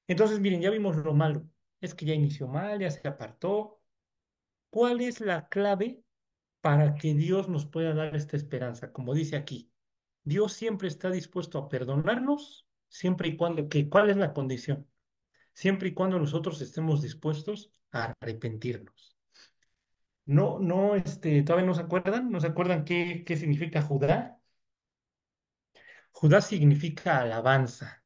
Speaker 1: Entonces, miren, ya vimos lo malo. Es que ya inició mal, ya se apartó. ¿Cuál es la clave para que Dios nos pueda dar esta esperanza? Como dice aquí, Dios siempre está dispuesto a perdonarnos, siempre y cuando, ¿cuál es la condición? Siempre y cuando nosotros estemos dispuestos a arrepentirnos. No, no, todavía no se acuerdan, ¿no se acuerdan qué significa Judá? Judá significa alabanza,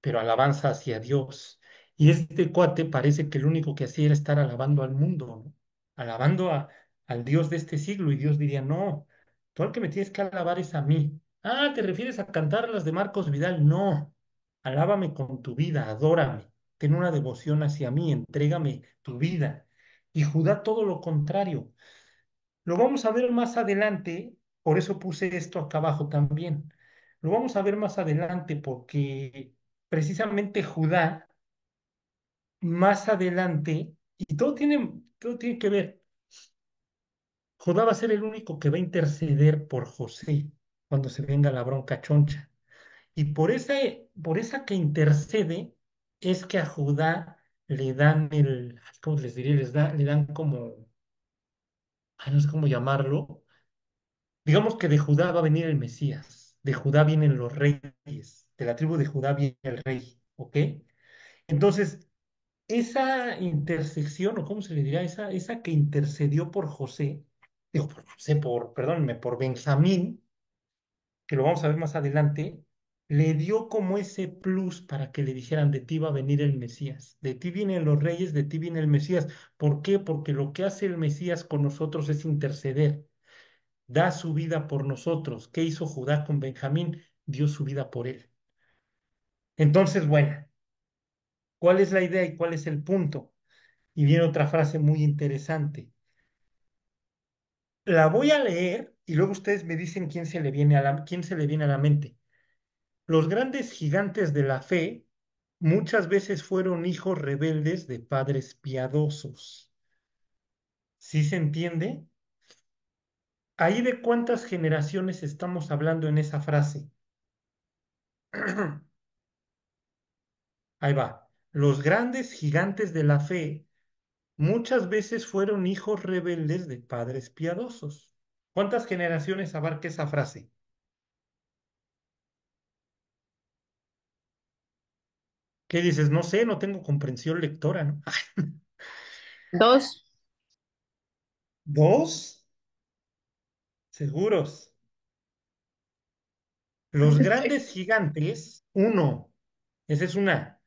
Speaker 1: pero alabanza hacia Dios. Y este cuate parece que lo único que hacía era estar alabando al mundo, ¿no? Alabando al Dios de este siglo. Y Dios diría, no, tú al que me tienes que alabar es a mí. Ah, ¿te refieres a cantar las de Marcos Vidal? No, alábame con tu vida, adórame, ten una devoción hacia mí, entrégame tu vida. Y Judá todo lo contrario. Lo vamos a ver más adelante, por eso puse esto acá abajo también. Lo vamos a ver más adelante porque precisamente Judá, más adelante, y todo tiene que ver, Judá va a ser el único que va a interceder por José cuando se venga la bronca choncha. Y por esa que intercede es que a Judá le dan ¿cómo les diría? Le dan como, ay, no sé cómo llamarlo. Digamos que de Judá va a venir el Mesías, de Judá vienen los reyes, de la tribu de Judá viene el rey, ¿ok? Entonces, esa intersección, o cómo se le dirá, esa que intercedió por José, digo, por José, perdónenme, por Benjamín, que lo vamos a ver más adelante, le dio como ese plus para que le dijeran, de ti va a venir el Mesías, de ti vienen los reyes, de ti viene el Mesías. ¿Por qué? Porque lo que hace el Mesías con nosotros es interceder, da su vida por nosotros. ¿Qué hizo Judá con Benjamín? Dio su vida por él. Entonces, bueno, ¿cuál es la idea y cuál es el punto? Y viene otra frase muy interesante. La voy a leer y luego ustedes me dicen quién se le viene a la mente. Los grandes gigantes de la fe muchas veces fueron hijos rebeldes de padres piadosos. ¿Sí se entiende? Ahí de cuántas generaciones estamos hablando en esa frase. Ahí va. Los grandes gigantes de la fe muchas veces fueron hijos rebeldes de padres piadosos. ¿Cuántas generaciones abarca esa frase? ¿Qué dices? No sé, no tengo comprensión lectora, ¿no?
Speaker 2: Dos.
Speaker 1: ¿Dos? Seguros. Los grandes gigantes, uno, esa es una.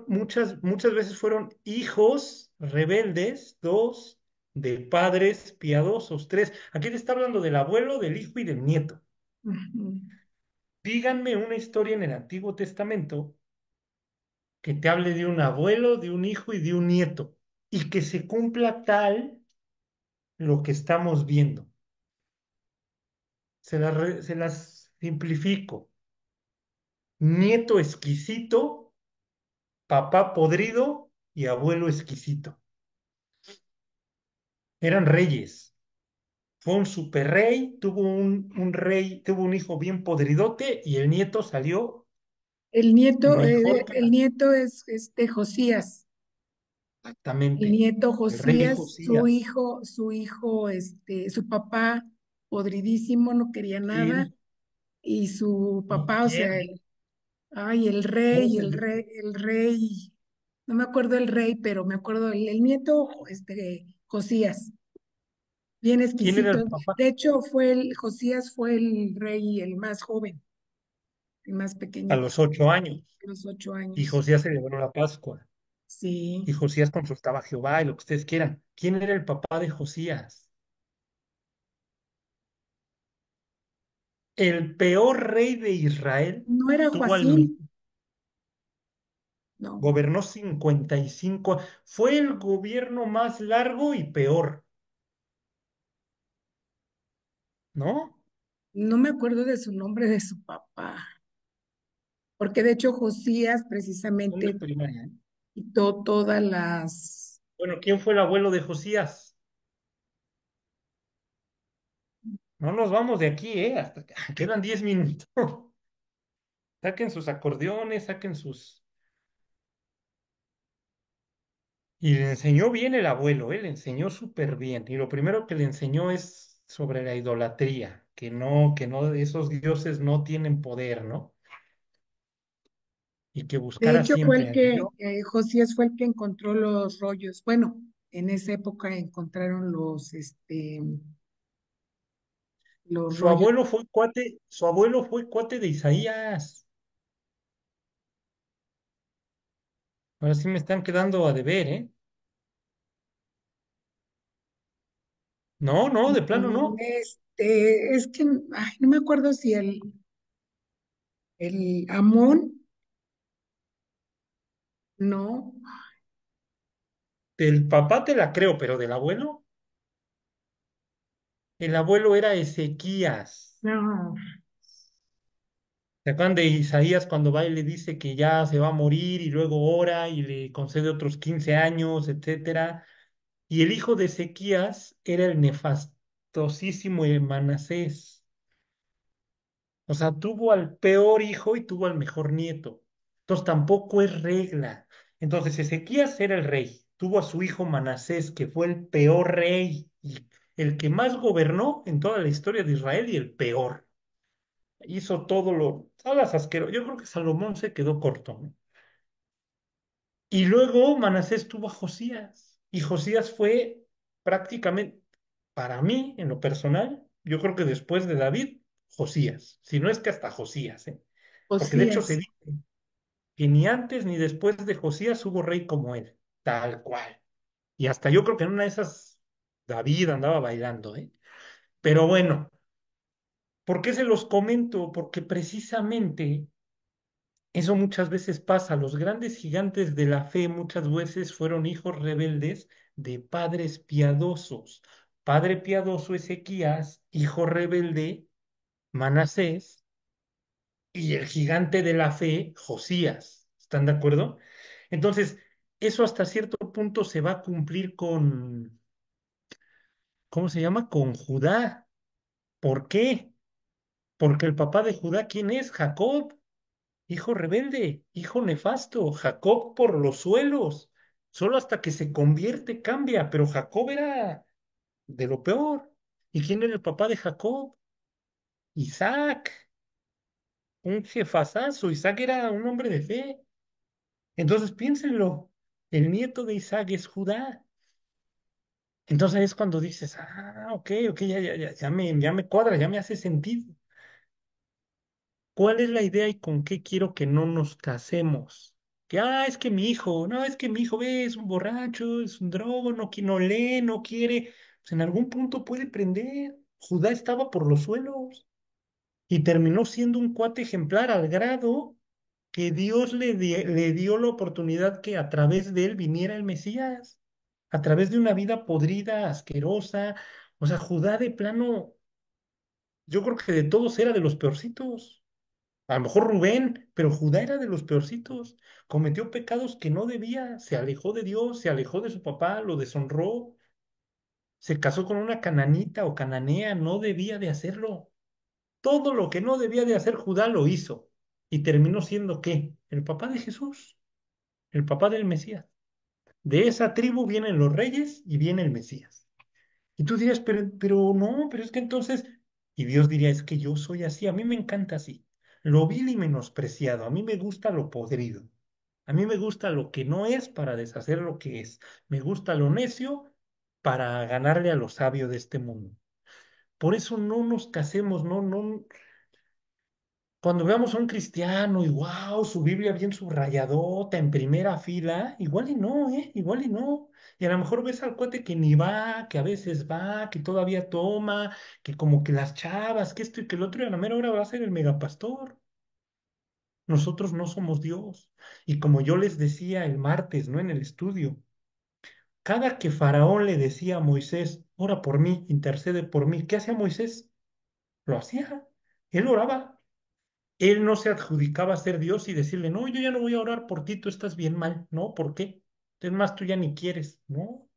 Speaker 1: Muchas veces fueron hijos rebeldes, dos, de padres piadosos, tres. Aquí te está hablando del abuelo, del hijo y del nieto.
Speaker 3: Ujú.
Speaker 1: Díganme una historia en el Antiguo Testamento que te hable de un abuelo, de un hijo y de un nieto, y que se cumpla tal. lo que estamos viendo. Se las simplifico. Nieto exquisito, papá podrido y abuelo exquisito. Eran reyes. Fue un super rey, un rey, tuvo un hijo bien podridote y el nieto salió mejor que
Speaker 3: El nieto es este Josías. El
Speaker 1: exactamente.
Speaker 3: nieto
Speaker 1: El rey
Speaker 3: Josías,
Speaker 1: Josías.
Speaker 3: su papá podridísimo, no quería nada.
Speaker 1: Sí.
Speaker 3: Y su
Speaker 1: ¿Y
Speaker 3: papá, o sea,
Speaker 1: quién?
Speaker 3: ay,
Speaker 1: ¿Cómo se llama?
Speaker 3: el rey, no me acuerdo el rey, pero me acuerdo el nieto, Josías, bien
Speaker 1: ¿Quién era el
Speaker 3: exquisito.
Speaker 1: papá?
Speaker 3: De hecho, Josías fue el rey, el más joven, el más
Speaker 1: A
Speaker 3: pequeñito,
Speaker 1: los 8 años.
Speaker 3: a los ocho
Speaker 1: Y
Speaker 3: años.
Speaker 1: Josías celebró la Pascua.
Speaker 3: Sí,
Speaker 1: Y Josías consultaba a Jehová y lo que ustedes quieran. ¿Quién era el papá de Josías? El peor rey de Israel
Speaker 3: no era
Speaker 1: tuvo al me-
Speaker 3: Joacim, no,
Speaker 1: gobernó 55. Fue el gobierno más largo y peor, ¿no?
Speaker 3: no me acuerdo de su nombre de su papá, porque de hecho Josías
Speaker 1: Son de
Speaker 3: precisamente
Speaker 1: primaria, ¿eh?
Speaker 3: quitó todas las.
Speaker 1: Bueno, ¿quién fue el abuelo de Josías? No nos vamos de aquí, ¿eh? Hasta que quedan 10 minutos. Saquen sus acordeones, saquen sus... Y le enseñó bien el abuelo, ¿eh? Le enseñó súper bien. Y lo primero que le enseñó es sobre la idolatría, que no, esos dioses no tienen poder, ¿no? Y que
Speaker 3: De
Speaker 1: buscara
Speaker 3: hecho, fue
Speaker 1: siempre
Speaker 3: el
Speaker 1: a
Speaker 3: que,
Speaker 1: Dios.
Speaker 3: Josías fue el que encontró los rollos. Bueno, en esa época encontraron los rollos.
Speaker 1: Su abuelo fue cuate de Isaías. Ahora sí me están quedando a deber, ¿eh? No, no, de plano no.
Speaker 3: Es que, ay, no me acuerdo si el Amón, no,
Speaker 1: Del papá te la creo, pero del abuelo, el abuelo era Ezequías.
Speaker 3: no,
Speaker 1: ¿Se acuerdan de Isaías cuando va y le dice que ya se va a morir y luego ora y le concede otros 15 años, etcétera? Y el hijo de Ezequías era el nefastosísimo Manasés. O sea, tuvo al peor hijo y tuvo al mejor nieto. Entonces tampoco es regla. Entonces Ezequías era el rey, tuvo a su hijo Manasés, que fue el peor rey y el que más gobernó en toda la historia de Israel y el peor. Hizo todas las asqueros. Yo creo que Salomón se quedó corto, ¿no? Y luego Manasés tuvo a Josías. Y Josías fue prácticamente, para mí, en lo personal, yo creo que después de David, Josías. Si no es que hasta Josías, ¿eh? Porque de hecho se
Speaker 3: Josías.
Speaker 1: dice que ni antes ni después de Josías hubo rey como él, tal cual. Y hasta yo creo que en una de esas David andaba bailando, ¿eh? Pero bueno, ¿por qué se los comento? Porque precisamente eso muchas veces pasa. Los grandes gigantes de la fe muchas veces fueron hijos rebeldes de padres piadosos. Padre piadoso Ezequías, hijo rebelde Manasés y el gigante de la fe Josías. ¿Están de acuerdo? Entonces, eso hasta cierto punto se va a cumplir con, ¿cómo se llama? Con Judá. ¿Por qué? Porque el papá de Judá, ¿quién es? Jacob. Hijo rebelde, hijo nefasto, Jacob por los suelos. Solo hasta que se convierte cambia, pero Jacob era de lo peor. ¿Y quién era el papá de Jacob? Isaac, un jefazazo. Isaac era un hombre de fe. Entonces piénsenlo, el nieto de Isaac es Judá. Entonces es cuando dices, ok, ok, ya me cuadra, ya me hace sentido. ¿Cuál es la idea y con qué quiero que no nos casemos? Que, es que mi hijo, no, es que mi hijo ve, es un borracho, es un drogo, no lee, no quiere. Pues en algún punto puede prender. Judá estaba por los suelos y terminó siendo un cuate ejemplar al grado que Dios le dio la oportunidad que a través de él viniera el Mesías. a través de una vida podrida, asquerosa. O sea, Judá de plano, yo creo que de todos era de los peorcitos. A lo mejor Rubén, pero Judá era de los peorcitos. Cometió pecados que no debía, se alejó de Dios, se alejó de su papá, lo deshonró, se casó con una cananita o cananea, no debía de hacerlo. Todo lo que no debía de hacer Judá lo hizo. Y terminó siendo ¿qué? El papá de Jesús, el papá del Mesías. De esa tribu vienen los reyes y viene el Mesías. Y tú dirías, pero no, pero es que entonces, y Dios diría, es que yo soy así, a mí me encanta así, lo vil y menospreciado, a mí me gusta lo podrido, a mí me gusta lo que no es para deshacer lo que es, me gusta lo necio para ganarle a lo sabio de este mundo. Por eso no nos casemos, no, cuando veamos a un cristiano y wow, su Biblia bien subrayadota en primera fila, igual y no, igual y no. Y a lo mejor ves al cuate que ni va, que a veces va, que todavía toma, que como que las chavas, que esto y que el otro, y a la mera hora va a ser el megapastor. Nosotros no somos Dios. Y como yo les decía el martes, ¿no? En el estudio, cada que Faraón le decía a Moisés, ora por mí, intercede por mí, ¿qué hacía Moisés? Lo hacía. Él oraba. Él no se adjudicaba a ser Dios y decirle, no, yo ya no voy a orar por ti, tú estás bien mal. No, ¿por qué? Es más, tú ya ni quieres. No.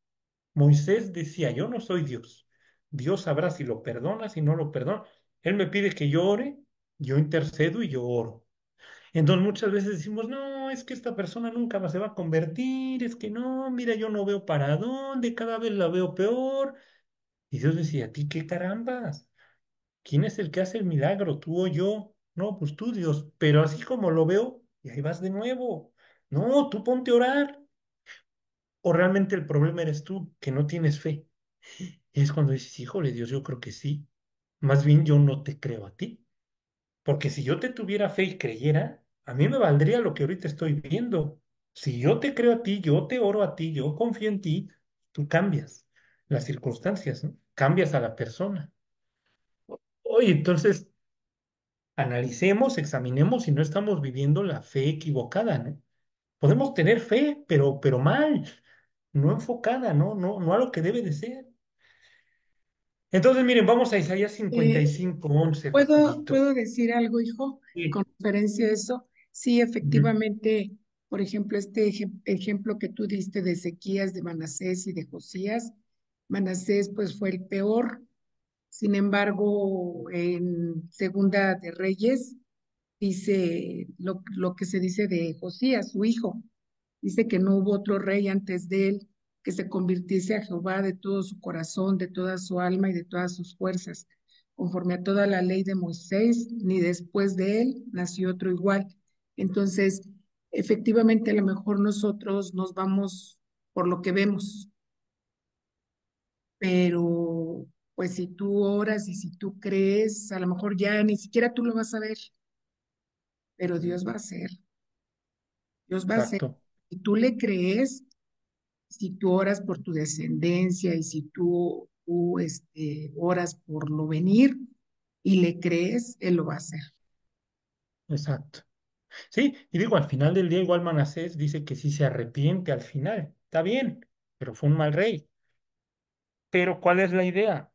Speaker 1: Moisés decía, yo no soy Dios. Dios sabrá si lo perdona, si no lo perdona. Él me pide que yo ore, yo intercedo y yo oro. Entonces muchas veces decimos, no, es que esta persona nunca se va a convertir, es que no, mira, yo no veo para dónde, cada vez la veo peor. Y Dios decía, ¿a ti qué carambas? ¿Quién es el que hace el milagro, tú o yo? No, pues tú, Dios. Pero así como lo veo, y ahí vas de nuevo. No, tú ponte a orar. O realmente el problema eres tú, que no tienes fe. Y es cuando dices, híjole, Dios, yo creo que sí. Más bien yo no te creo a ti. Porque si yo te tuviera fe y creyera, a mí me valdría lo que ahorita estoy viendo. Si yo te creo a ti, yo te oro a ti, yo confío en ti, tú cambias las circunstancias, ¿no? Cambias a la persona. Oye, entonces analicemos, examinemos si no estamos viviendo la fe equivocada, ¿no? Podemos tener fe, pero mal, no enfocada, no a lo que debe de ser. Entonces, miren, vamos a Isaías
Speaker 3: Eh,
Speaker 1: 55:11, rapidito.
Speaker 3: ¿puedo decir algo, hijo,
Speaker 1: Sí.
Speaker 3: con referencia a eso? Sí,
Speaker 1: Ujú.
Speaker 3: efectivamente, por ejemplo, este ejemplo que tú diste de Ezequías, de Manasés y de Josías, Manasés pues fue el peor. Sin embargo, en Segunda de Reyes dice lo que se dice de Josías, su hijo. Dice que no hubo otro rey antes de él que se convirtiese a Jehová de todo su corazón, de toda su alma y de todas sus fuerzas, conforme a toda la ley de Moisés, ni después de él nació otro igual. Entonces, efectivamente, a lo mejor nosotros nos vamos por lo que vemos, pero pues si tú oras y si tú crees, a lo mejor ya ni siquiera tú lo vas a ver, pero Dios va a hacer, Dios va a hacer.
Speaker 1: Exacto,
Speaker 3: Si tú le crees, si tú oras por tu descendencia y si tú oras por lo venir y le crees, Él lo va a hacer.
Speaker 1: exacto. Sí, y digo, al final del día, igual Manasés dice que sí se arrepiente al final. Está bien, pero fue un mal rey. Pero ¿cuál es la idea?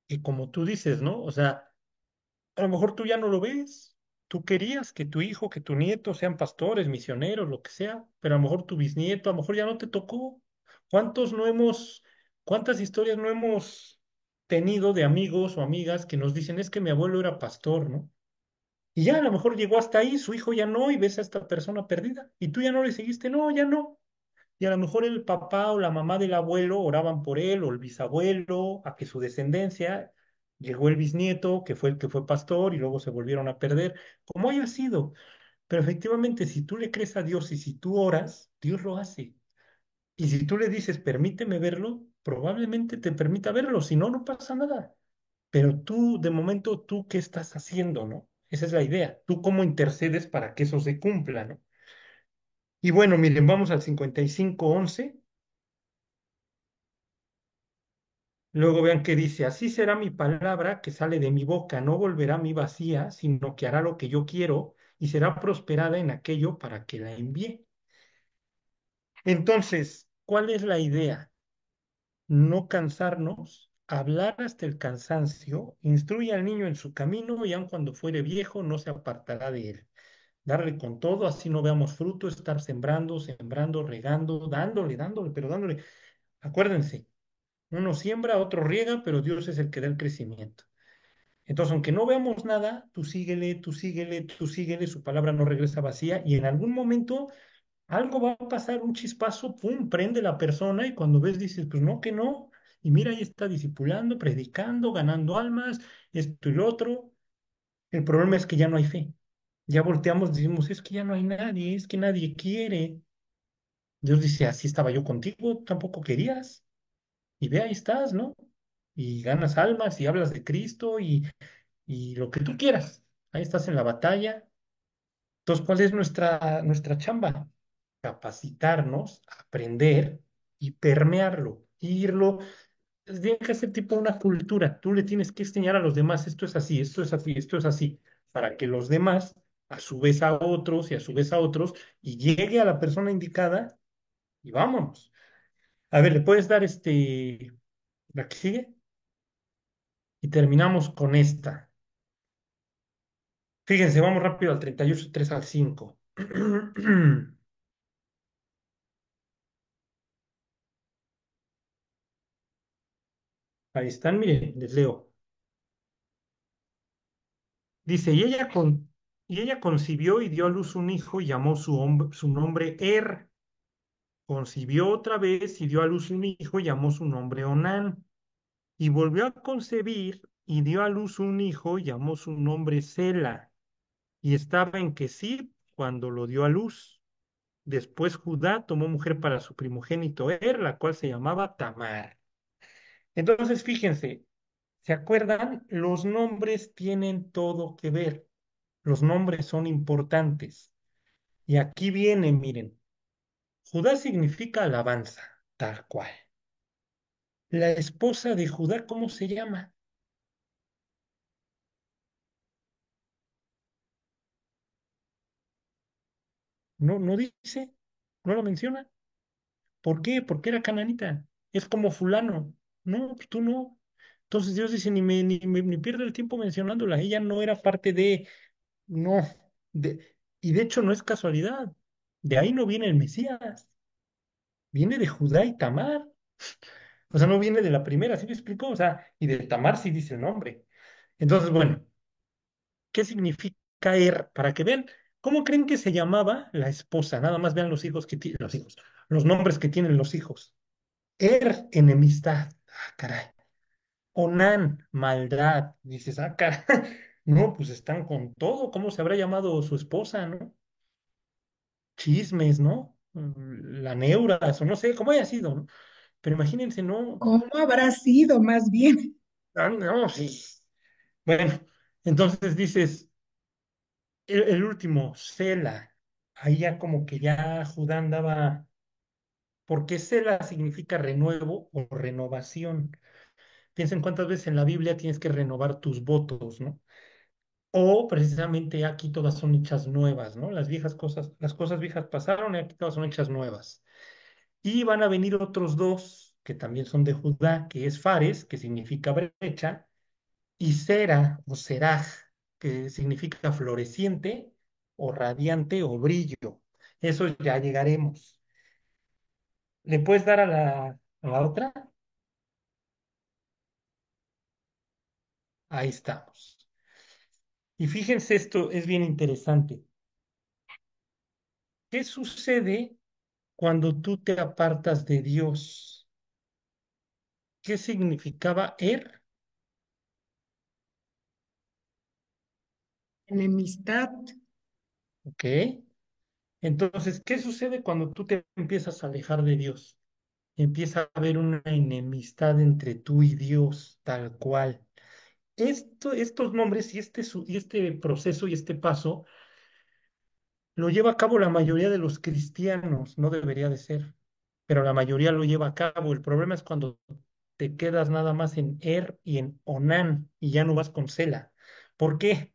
Speaker 1: Y como tú dices, ¿no? O sea, a lo mejor tú ya no lo ves. Tú querías que tu hijo, que tu nieto sean pastores, misioneros, lo que sea, pero a lo mejor tu bisnieto, a lo mejor ya no te tocó. ¿Cuántos no hemos, cuántas historias no hemos tenido de amigos o amigas que nos dicen, es que mi abuelo era pastor, ¿no? Y ya a lo mejor llegó hasta ahí, su hijo ya no, y ves a esta persona perdida, y tú ya no le seguiste, no, ya no. Y a lo mejor el papá o la mamá del abuelo oraban por él o el bisabuelo, a que su descendencia, llegó el bisnieto, que fue el que fue pastor y luego se volvieron a perder, como haya sido. Pero efectivamente, si tú le crees a Dios y si tú oras, Dios lo hace. Y si tú le dices, permíteme verlo, probablemente te permita verlo, si no, no pasa nada. Pero tú, de momento, ¿tú qué estás haciendo, no? Esa es la idea. ¿Tú cómo intercedes para que eso se cumpla, no? Y bueno, miren, vamos al 55:11. Luego vean que dice, así será mi palabra que sale de mi boca, no volverá a mí vacía, sino que hará lo que yo quiero y será prosperada en aquello para que la envíe. Entonces, ¿Cuál es la idea? No cansarnos, hablar hasta el cansancio, instruye al niño en su camino y aun cuando fuere viejo no se apartará de él. Darle con todo, así no veamos fruto, estar sembrando, sembrando, regando, dándole, dándole, pero dándole. Acuérdense, uno siembra, otro riega, pero Dios es el que da el crecimiento. Entonces, aunque no veamos nada, tú síguele, tú síguele, tú síguele, su palabra no regresa vacía y en algún momento algo va a pasar, un chispazo, pum, prende la persona y cuando ves dices, pues no, que no. Y mira, ahí está discipulando, predicando, ganando almas, esto y lo otro. El problema es que ya no hay fe. Ya volteamos, decimos, es que ya no hay nadie, es que nadie quiere. Dios dice, así estaba yo contigo, tampoco querías. Y ve, ahí estás, ¿no? Y ganas almas y hablas de Cristo y lo que tú quieras. Ahí estás en la batalla. Entonces, ¿cuál es nuestra chamba? Capacitarnos, aprender y permearlo, irlo. Tiene que ser tipo una cultura. Tú le tienes que enseñar a los demás, esto es así, esto es así, esto es así, para que los demás, a su vez a otros y a su vez a otros, y llegue a la persona indicada y vámonos. A ver, ¿le puedes dar la que sigue? Y terminamos con esta. Fíjense, vamos rápido al 38 3 al 5. Ahí están, miren, les leo. Dice, y ella concibió y dio a luz un hijo y llamó su nombre Concibió otra vez y dio a luz un hijo y llamó su nombre Onán. Y volvió a concebir y dio a luz un hijo y llamó su nombre Sela. Y estaba en Kesib cuando lo dio a luz. Después Judá tomó mujer para su primogénito la cual se llamaba Tamar. Entonces, fíjense, ¿se acuerdan? Los nombres tienen todo que ver. Los nombres son importantes. Y aquí viene, miren, Judá significa alabanza, tal cual. La esposa de Judá, ¿cómo se llama? No, no dice, no lo menciona. ¿Por qué? Porque era cananita. Es como fulano. No, pues tú no. Entonces Dios dice, ni pierde el tiempo mencionándola. Ella no era parte de, no. Y de hecho no es casualidad. De ahí no viene el Mesías. Viene de Judá y Tamar. O sea, no viene de la primera, ¿sí me explico? O sea, y de Tamar sí dice el nombre. Entonces, bueno, ¿qué significa Para que vean, ¿cómo creen que se llamaba la esposa? Nada más vean los hijos que tienen, los hijos, los nombres que tienen los hijos. Enemistad. Ah, caray. Onán, maldad. Dices, ah, caray. No, pues están con todo. ¿Cómo se habrá llamado su esposa, no? Chismes, ¿no? La neuras, o no sé, cómo haya sido, ¿no? Pero imagínense, no.
Speaker 3: ¿Cómo habrá sido más bien?
Speaker 1: Ah, no, sí. Bueno, entonces dices, el último, Sela, ahí ya como que ya Judá andaba, porque Sela significa renuevo o renovación. Piensa en cuántas veces en la Biblia tienes que renovar tus votos, ¿no? O precisamente aquí todas son hechas nuevas, ¿no? Las cosas viejas pasaron y aquí todas son hechas nuevas. Y van a venir otros dos que también son de Judá, que es Fares, que significa brecha, y cera o seraj, que significa floreciente o radiante o brillo. Eso ya llegaremos. ¿Le puedes dar a la otra? Ahí estamos. Y fíjense, esto es bien interesante. ¿Qué sucede cuando tú te apartas de Dios? ¿Qué significaba
Speaker 3: Enemistad.
Speaker 1: ¿Ok? Entonces, ¿qué sucede cuando tú te empiezas a alejar de Dios? Empieza a haber una enemistad entre tú y Dios, tal cual. Estos nombres y este proceso y este paso lo lleva a cabo la mayoría de los cristianos, no debería de ser, pero la mayoría lo lleva a cabo. El problema es cuando te quedas nada más en y en Onán y ya no vas con Sela. ¿Por qué?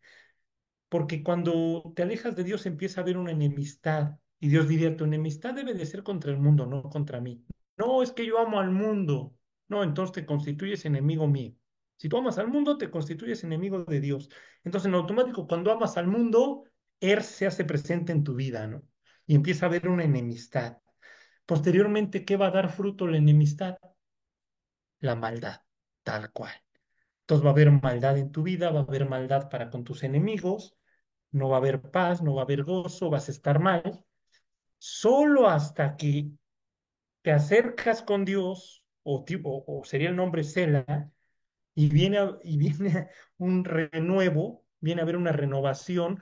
Speaker 1: Porque cuando te alejas de Dios empieza a haber una enemistad y Dios diría, tu enemistad debe de ser contra el mundo, no contra mí. No, es que yo amo al mundo. No, entonces te constituyes enemigo mío. Si tú amas al mundo, te constituyes enemigo de Dios. Entonces, en automático, cuando amas al mundo, Él se hace presente en tu vida, ¿no? Y empieza a haber una enemistad. Posteriormente, ¿qué va a dar fruto la enemistad? La maldad, tal cual. Entonces va a haber maldad en tu vida, va a haber maldad para con tus enemigos, no va a haber paz, no va a haber gozo, vas a estar mal, solo hasta que te acercas con Dios, o sería el nombre Sela, y viene un renuevo, viene a haber una renovación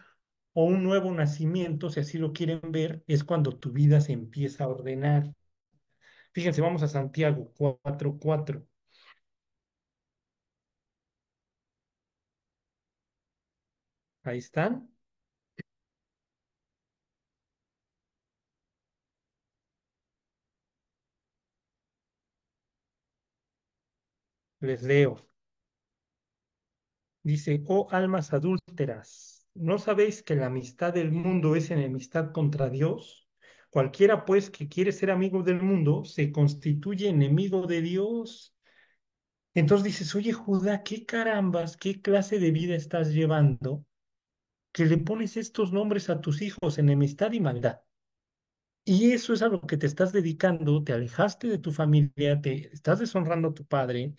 Speaker 1: o un nuevo nacimiento, si así lo quieren ver, es cuando tu vida se empieza a ordenar. Fíjense, vamos a Santiago 4:4. Ahí están, les leo. Dice, oh almas adúlteras, ¿no sabéis que la amistad del mundo es enemistad contra Dios? Cualquiera, pues, que quiere ser amigo del mundo, se constituye enemigo de Dios. Entonces dices, oye, Judá, ¿qué carambas, qué clase de vida estás llevando que le pones estos nombres a tus hijos, enemistad y maldad? Y eso es a lo que te estás dedicando, te alejaste de tu familia, te estás deshonrando a tu padre,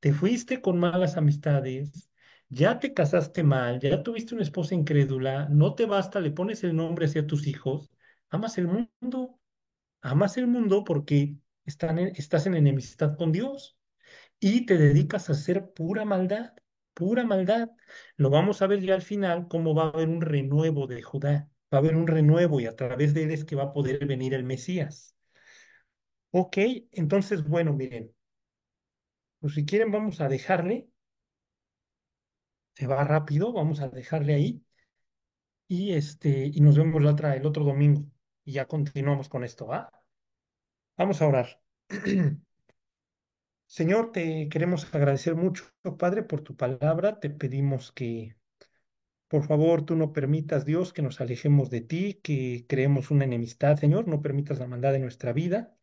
Speaker 1: te fuiste con malas amistades, ya te casaste mal, ya tuviste una esposa incrédula, no te basta, le pones el nombre hacia tus hijos, amas el mundo porque estás en enemistad con Dios y te dedicas a hacer pura maldad, pura maldad. Lo vamos a ver ya al final cómo va a haber un renuevo de Judá, va a haber un renuevo y a través de él es que va a poder venir el Mesías. Ok, entonces, bueno, miren, pues si quieren vamos a dejarle. Se va rápido, vamos a dejarle ahí y nos vemos el otro domingo y ya continuamos con esto, ¿va? Vamos a orar. Señor, te queremos agradecer mucho, Padre, por tu palabra. Te pedimos que, por favor, tú no permitas, Dios, que nos alejemos de ti, que creemos una enemistad, Señor. No permitas la maldad en nuestra vida,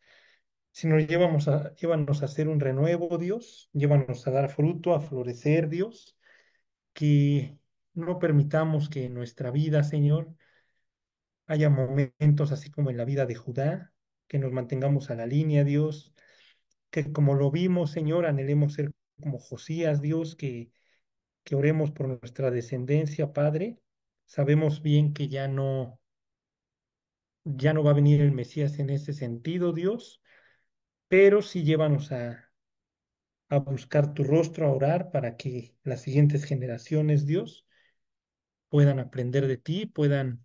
Speaker 1: sino llévanos a hacer un renuevo, Dios. Llévanos a dar fruto, a florecer, Dios. Que no permitamos que en nuestra vida, Señor, haya momentos así como en la vida de Judá, que nos mantengamos a la línea, Dios, que como lo vimos, Señor, anhelemos ser como Josías, Dios, que oremos por nuestra descendencia, Padre. Sabemos bien que ya no va a venir el Mesías en ese sentido, Dios, pero sí llévanos a buscar tu rostro, a orar para que las siguientes generaciones, Dios, puedan aprender de ti, puedan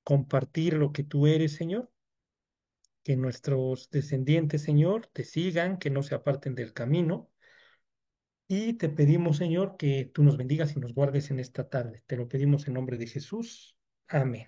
Speaker 1: compartir lo que tú eres, Señor, que nuestros descendientes, Señor, te sigan, que no se aparten del camino. Y te pedimos, Señor, que tú nos bendigas y nos guardes en esta tarde. Te lo pedimos en nombre de Jesús. Amén.